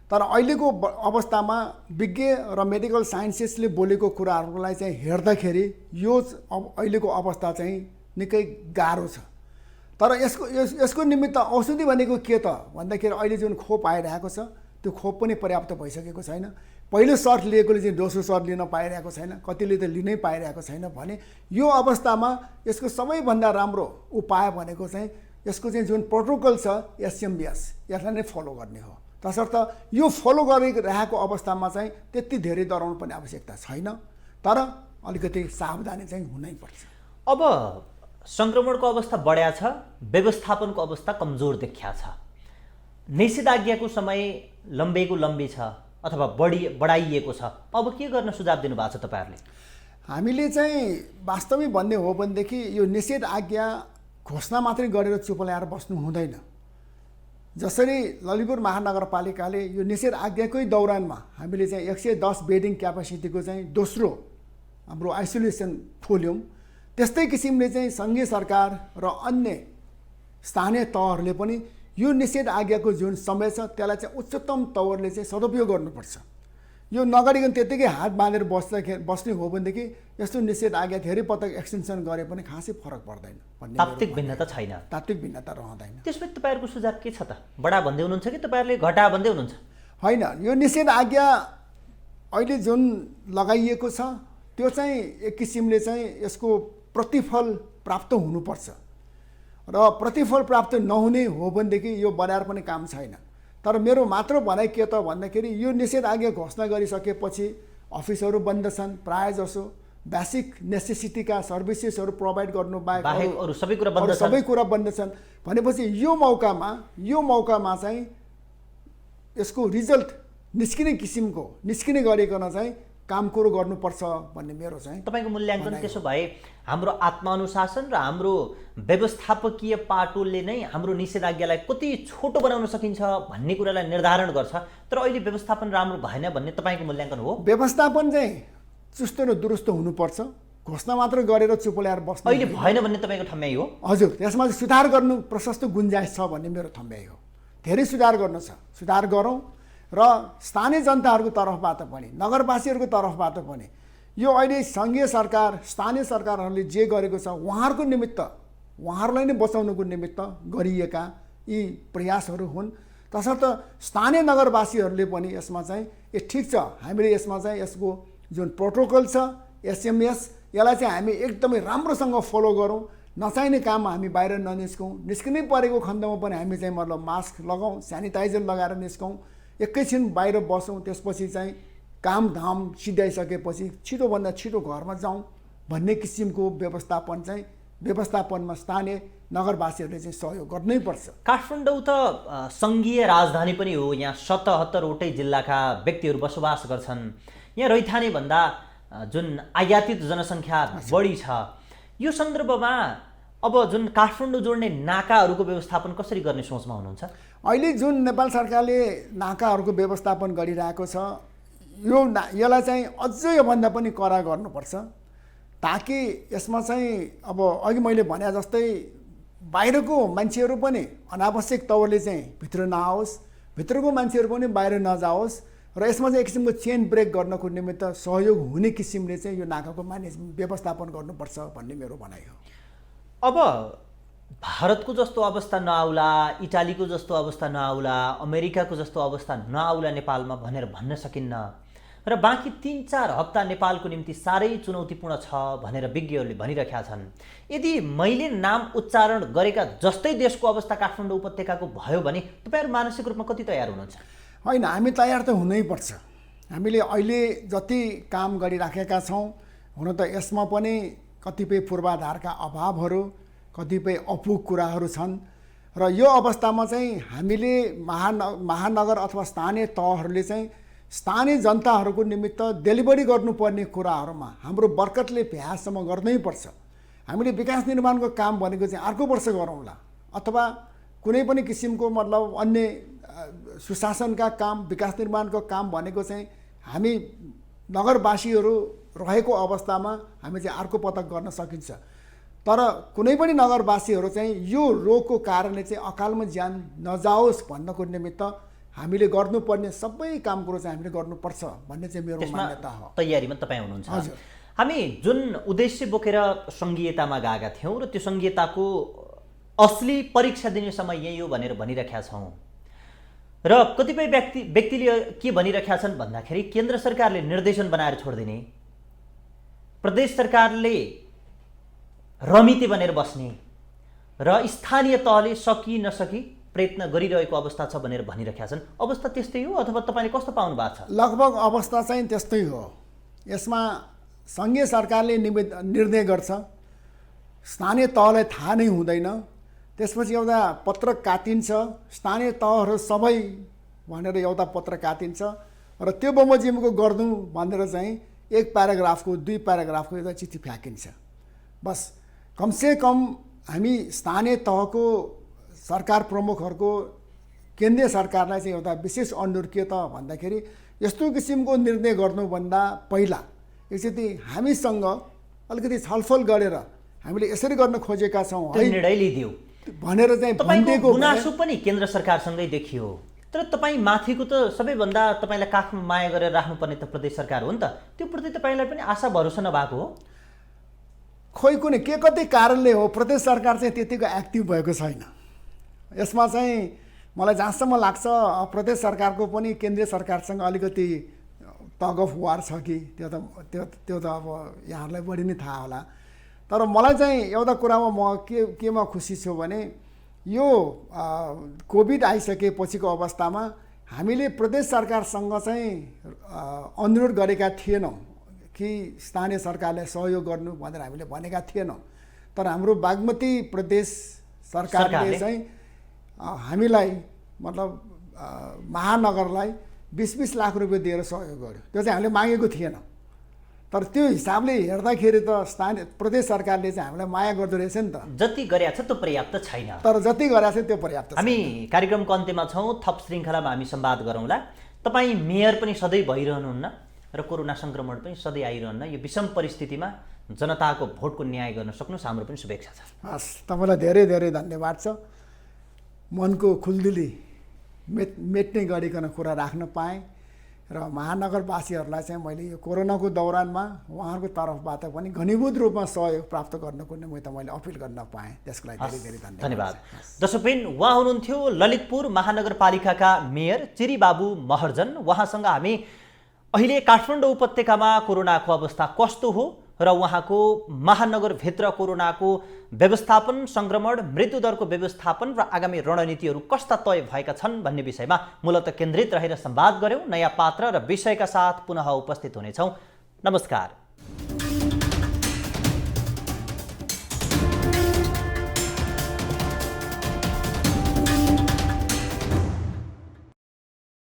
तर अहिलेको अवस्थामा विज्ञ र मेडिकल साइन्सेसले बोलेको कुराहरूलाई चाहिँ हेर्दाखेरि यो अहिलेको अवस्था चाहिँ निकै गाह्रो छ। तर यसको निमित्त औषधि भनेको के त भन्दाखेरि अहिले जुन खोप आइरहेको छ त्यो खोप पनि पर्याप्त भइसकेको छैन। पहिलो सर्ट लिएकोले चाहिँ दोस्रो सर्ट लिन पाइरहेको छैन, कतिले त लिनै पाइरहेको छैन भने यो अवस्थामा यसको सबैभन्दा राम्रो उपाय भनेको चाहिँ यसको चाहिँ जुन प्रोटोकल छ एसएमबिएस, यसलाई नै फलो गर्ने हो। तसर्थ यो फलो गरिरहेको अवस्थामा चाहिँ त्यति धेरै डराउनु पनि आवश्यकता छैन, तर अलिकति सावधानी चाहिँ हुनैपर्छ। अब सङ्क्रमणको अवस्था बढ्या छ, व्यवस्थापनको अवस्था कमजोर देखिया छ, निषेधाज्ञाको समय लम्बेको लम्बी छ अथवा बढाइएको छ, अब के गर्न सुझाव दिनुभएको छ तपाईँहरूले? हामीले चाहिँ वास्तविक भन्ने हो भनेदेखि यो निषेध आज्ञा घोषणा मात्रै गरेर चुप ल्याएर बस्नु हुँदैन। जसरी ललितपुर महानगरपालिकाले यो निषेध आज्ञाकै दौरानमा हामीले चाहिँ 110 बेडिङ क्यापासिटीको चाहिँ दोस्रो हाम्रो आइसोलेसन खोल्यौँ, त्यस्तै किसिमले चाहिँ सङ्घीय सरकार र अन्य स्थानीय तहहरूले पनि यो निषेध आज्ञाको जुन समय छ त्यसलाई चाहिँ उच्चतम तवरले चाहिँ सदुपयोग गर्नुपर्छ। यो नगरिकन त्यत्तिकै हात बाँधेर बस्ने हो भनेदेखि यस्तो निषेध आज्ञा धेरै पटक एक्सटेन्सन गरे पनि खासै फरक पर्दैन भन्ने तात्विक भिन्नता छैन, तात्विक भिन्नता रहँदैन। त्यसमा तपाईँहरूको सुझाव के छ त? बढा भन्दै हुनुहुन्छ कि तपाईँहरूले घटा भन्दै हुनुहुन्छ? होइन, यो निषेध आज्ञा अहिले जुन लगाइएको छ त्यो चाहिँ एक किसिमले चाहिँ यसको प्रतिफल प्राप्त हुनुपर्छ र प्रतिफल प्राप्त नहुने हो भनेदेखि यो बनाएर पनि काम छैन। तर मेरो मात्र भनाइ के त भन्दाखेरि यो निषेध आज्ञा घोषणा गरिसकेपछि अफिसहरू बन्द छन्, प्रायः जसो बेसिक नेसेसिटीका सर्भिसेसहरू प्रोभाइड गर्नु बाहेक अरू सबै कुरा बन्द छन् भनेपछि यो मौकामा चाहिँ यसको रिजल्ट निस्किने गरिकन चाहिँ काम कुरो गर्नुपर्छ भन्ने मेरो चाहिँ तपाईँको मूल्याङ्कन। त्यसो भए हाम्रो आत्मानुशासन र हाम्रो व्यवस्थापकीय पाटोले नै हाम्रो निषेधाज्ञालाई कति छोटो बनाउन सकिन्छ भन्ने कुरालाई निर्धारण गर्छ, तर अहिले व्यवस्थापन राम्रो भएन भन्ने तपाईँको मूल्याङ्कन हो? व्यवस्थापन चाहिँ चुस्त र दुरुस्त हुनुपर्छ, घोषणा मात्र गरेर चुप ल्याएर बस्नु अहिले भएन भन्ने तपाईँको ठम्याइ हो? हजुर, त्यसमा सुधार गर्नु प्रशस्त गुन्जाइस छ भन्ने मेरो ठम्याइ हो। धेरै सुधार गर्नु छ, सुधार गरौँ र स्थानीय जनताहरूको तर्फबाट पनि नगरवासीहरूको तर्फबाट पनि यो अहिले सङ्घीय सरकार स्थानीय सरकारहरूले जे गरेको छ उहाँहरूको निमित्त, उहाँहरूलाई नै बचाउनुको निमित्त गरिएका यी प्रयासहरू हुन्। तसर्थ स्थानीय नगरवासीहरूले पनि यसमा चाहिँ ठिक छ, हामीले यसमा चाहिँ यसको जुन प्रोटोकल छ एसएमएस, यसलाई चाहिँ हामी एकदमै राम्रोसँग फलो गरौँ। नचाहिने काममा हामी बाहिर निस्किनै परेको खण्डमा पनि हामी चाहिँ मतलब मास्क लगाउँ, सेनिटाइजर लगाएर निस्कौँ, एकैछिन बाहिर बसौँ, त्यसपछि चाहिँ कामधाम सिद्ध्याइसकेपछि छिटोभन्दा छिटो घरमा जाउँ भन्ने किसिमको व्यवस्थापनमा स्थानीय नगरवासीहरूले चाहिँ सहयोग गर्नैपर्छ। काठमाडौँ त सङ्घीय राजधानी पनि हो, यहाँ 77वटै जिल्लाका व्यक्तिहरू बसोबास गर्छन्। यहाँ रैथाने भन्दा जुन आयातित जनसङ्ख्या बढी छ, यो सन्दर्भमा अब जुन काठमाडौँ जोड्ने नाकाहरूको व्यवस्थापन कसरी गर्ने सोचमा हुनुहुन्छ? अहिले जुन नेपाल सरकारले नाकाहरूको व्यवस्थापन गरिरहेको छ, यसलाई चाहिँ अझै योभन्दा पनि कडा गर्नुपर्छ, ताकि यसमा चाहिँ अब अघि मैले भने जस्तै बाहिरको मान्छेहरू पनि अनावश्यक तौरले चाहिँ भित्र नआओस्, भित्रको मान्छेहरू पनि बाहिर नजाओस् र यसमा चाहिँ एक किसिमको चेन ब्रेक गर्नको निमित्त सहयोग हुने किसिमले चाहिँ यो नाकाको व्यवस्थापन गर्नुपर्छ भन्ने मेरो भनाइ हो। अब भारतको जस्तो अवस्था नआउला, इटालीको जस्तो अवस्था नआउला, अमेरिकाको जस्तो अवस्था नआउला नेपालमा भनेर भन्न सकिन्न र बाँकी 3-4 हप्ता नेपालको निम्ति साह्रै चुनौतीपूर्ण छ भनेर विज्ञहरूले भनिरहेका छन्। यदि मैले नाम उच्चारण गरेका जस्तै देशको अवस्था काठमाडौँ उपत्यकाको भयो भने तपाईँहरू मानसिक रूपमा कति तयार हुनुहुन्छ? होइन, हामी तयार त हुनैपर्छ। हामीले अहिले जति काम गरिराखेका छौँ, हुन त यसमा पनि कतिपय पूर्वाधारका अभावहरू, कतिपय अपुग कुराहरू छन् र यो अवस्थामा चाहिँ हामीले महानगर अथवा स्थानीय तहहरूले चाहिँ स्थानीय जनताहरूको निमित्त डेलिभरी गर्नुपर्ने कुराहरूमा हाम्रो बरकतले भ्यासम्म गर्नैपर्छ। हामीले विकास निर्माणको काम भनेको चाहिँ अर्को वर्ष गरौँला, अथवा कुनै पनि किसिमको मतलब अन्य सुशासनका काम, विकास निर्माणको काम भनेको चाहिँ हामी नगरवासीहरू रहेको अवस्थामा हामी चाहिँ अर्को पटक गर्न सकिन्छ। तर कुनै पनि नगरवासीहरू चाहिँ यो रोगको कारणले चाहिँ अकालमा ज्यान नजाओस् भन्नको निमित्त हामीले गर्नुपर्ने सबै काम कुरो चाहिँ हामीले गर्नुपर्छ भन्ने चाहिँ मेरो मान्यता हो। तयारीमा तपाईँ हुनुहुन्छ? हजुर। हामी जुन उद्देश्य बोकेर सङ्घीयतामा गएका थियौँ र त्यो सङ्घीयताको असली परीक्षा दिने समय यही हो भनेर भनिरहेका छौँ र कतिपय व्यक्तिले के भनिरहेका छन् भन्दाखेरि केन्द्र सरकारले निर्देशन बनाएर छोडिदिने, प्रदेश सरकारले रमिते बनेर बस्ने र स्थानीय तहले सकि नसकी प्रयत्न गरिरहेको अवस्था छ भनेर भनिरहेका छन्। अवस्था त्यस्तै हो अथवा तपाईँले कस्तो पाउनु भएको छ? लगभग अवस्था चाहिँ त्यस्तै हो। यसमा सङ्घीय सरकारले निर्णय गर्छ, स्थानीय तहलाई थाहा नै हुँदैन, त्यसपछि एउटा पत्र काटिन्छ, स्थानीय तहहरू सबै भनेर एउटा पत्र काटिन्छ र त्यो बमोजिमको गर्नु भनेर चाहिँ 1 प्याराग्राफको 2 प्याराग्राफको एउटा चिठी फ्याँकिन्छ। बस कमसेकम हामी स्थानीय तहको सरकार प्रमुखहरूको केन्द्रीय सरकारलाई चाहिँ एउटा विशेष अनुरोध के त भन्दाखेरि यस्तो किसिमको निर्णय गर्नुभन्दा पहिला एकचोटि हामीसँग अलिकति छलफल गरेर हामीले यसरी गर्न खोजेका छौँ है, निर्णय लिदियो भनेर चाहिँ तपाईँको गुनासो पनि केन्द्र सरकारसँगै देखियो। तर तपाईँ माथिको त सबैभन्दा तपाईँलाई काखमा माया गरेर राख्नुपर्ने त प्रदेश सरकार हो नि त, त्यो प्रति तपाईँलाई पनि आशा भरोसा नभएको हो? खोइ कुनै के कति कारणले हो प्रदेश सरकार चाहिँ त्यतिको एक्टिभ भएको छैन। यसमा चाहिँ मलाई जहाँसम्म लाग्छ प्रदेश सरकारको पनि केन्द्रीय सरकारसँग अलिकति टग अफ वार छ कि त्यो त अब यहाँहरूलाई बढी नै थाहा होला। तर मलाई चाहिँ एउटा कुरामा म केमा खुसी छु भने यो कोभिड आइसकेपछिको अवस्थामा हामीले प्रदेश सरकारसँग चाहिँ अनुरोध गरेका थिएनौँ कि स्थानीय सरकारले सहयोग गर्नु भनेर हामीले भनेका थिएनौँ। तर हाम्रो बागमती प्रदेश सरकारले चाहिँ हामीलाई मतलब महानगरलाई 20-20 लाख रुपियाँ दिएर सहयोग गर्यो। त्यो चाहिँ हामीले मागेको थिएन। तर त्यो हिसाबले हेर्दाखेरि त स्थानीय प्रदेश सरकारले चाहिँ हामीलाई माया गर्दो रहेछ नि त। जति गरेको छ त्यो पर्याप्त छैन। तर जति गरेको छ त्यो पर्याप्त छैन। हामी कार्यक्रमको अन्त्यमा छौँ, थप श्रृङ्खलामा हामी संवाद गरौँला। तपाईँ मेयर पनि सधैँ भइरहनुहुन्न र कोरोना सङ्क्रमण पनि सधैँ आइरहन्न। यो विषम परिस्थितिमा जनताको भोटको न्याय गर्न सक्नुहोस्, हाम्रो पनि शुभेच्छा छ। हस्, तपाईँलाई धेरै धेरै धन्यवाद छ। मनको खुल्दुली मेट्ने गरिकन कुरा राख्न पाएँ र महानगरवासीहरूलाई चाहिँ मैले यो कोरोनाको दौरानमा उहाँहरूको तर्फबाट पनि घनीभूत रूपमा सहयोग प्राप्त गर्नको निमित्त मैले अपिल गर्न पाएँ, त्यसको लागि धेरै धेरै धन्यवाद। दर्शकबिन, उहाँ हुनुहुन्थ्यो ललितपुर महानगरपालिकाका मेयर चिरीबाबु महर्जन। उहाँसँग हामी अहिले काठमाडौँ उपत्यकामा कोरोनाको अवस्था कस्तो हो र उहाँको महानगरभित्र कोरोनाको व्यवस्थापन, सङ्क्रमण, मृत्युदरको व्यवस्थापन र आगामी रणनीतिहरू कस्ता तय भएका छन् भन्ने विषयमा मूलतः केन्द्रित रहेर संवाद गऱ्यौँ। नयाँ पात्र र विषयका साथ पुनः उपस्थित हुनेछौँ। नमस्कार।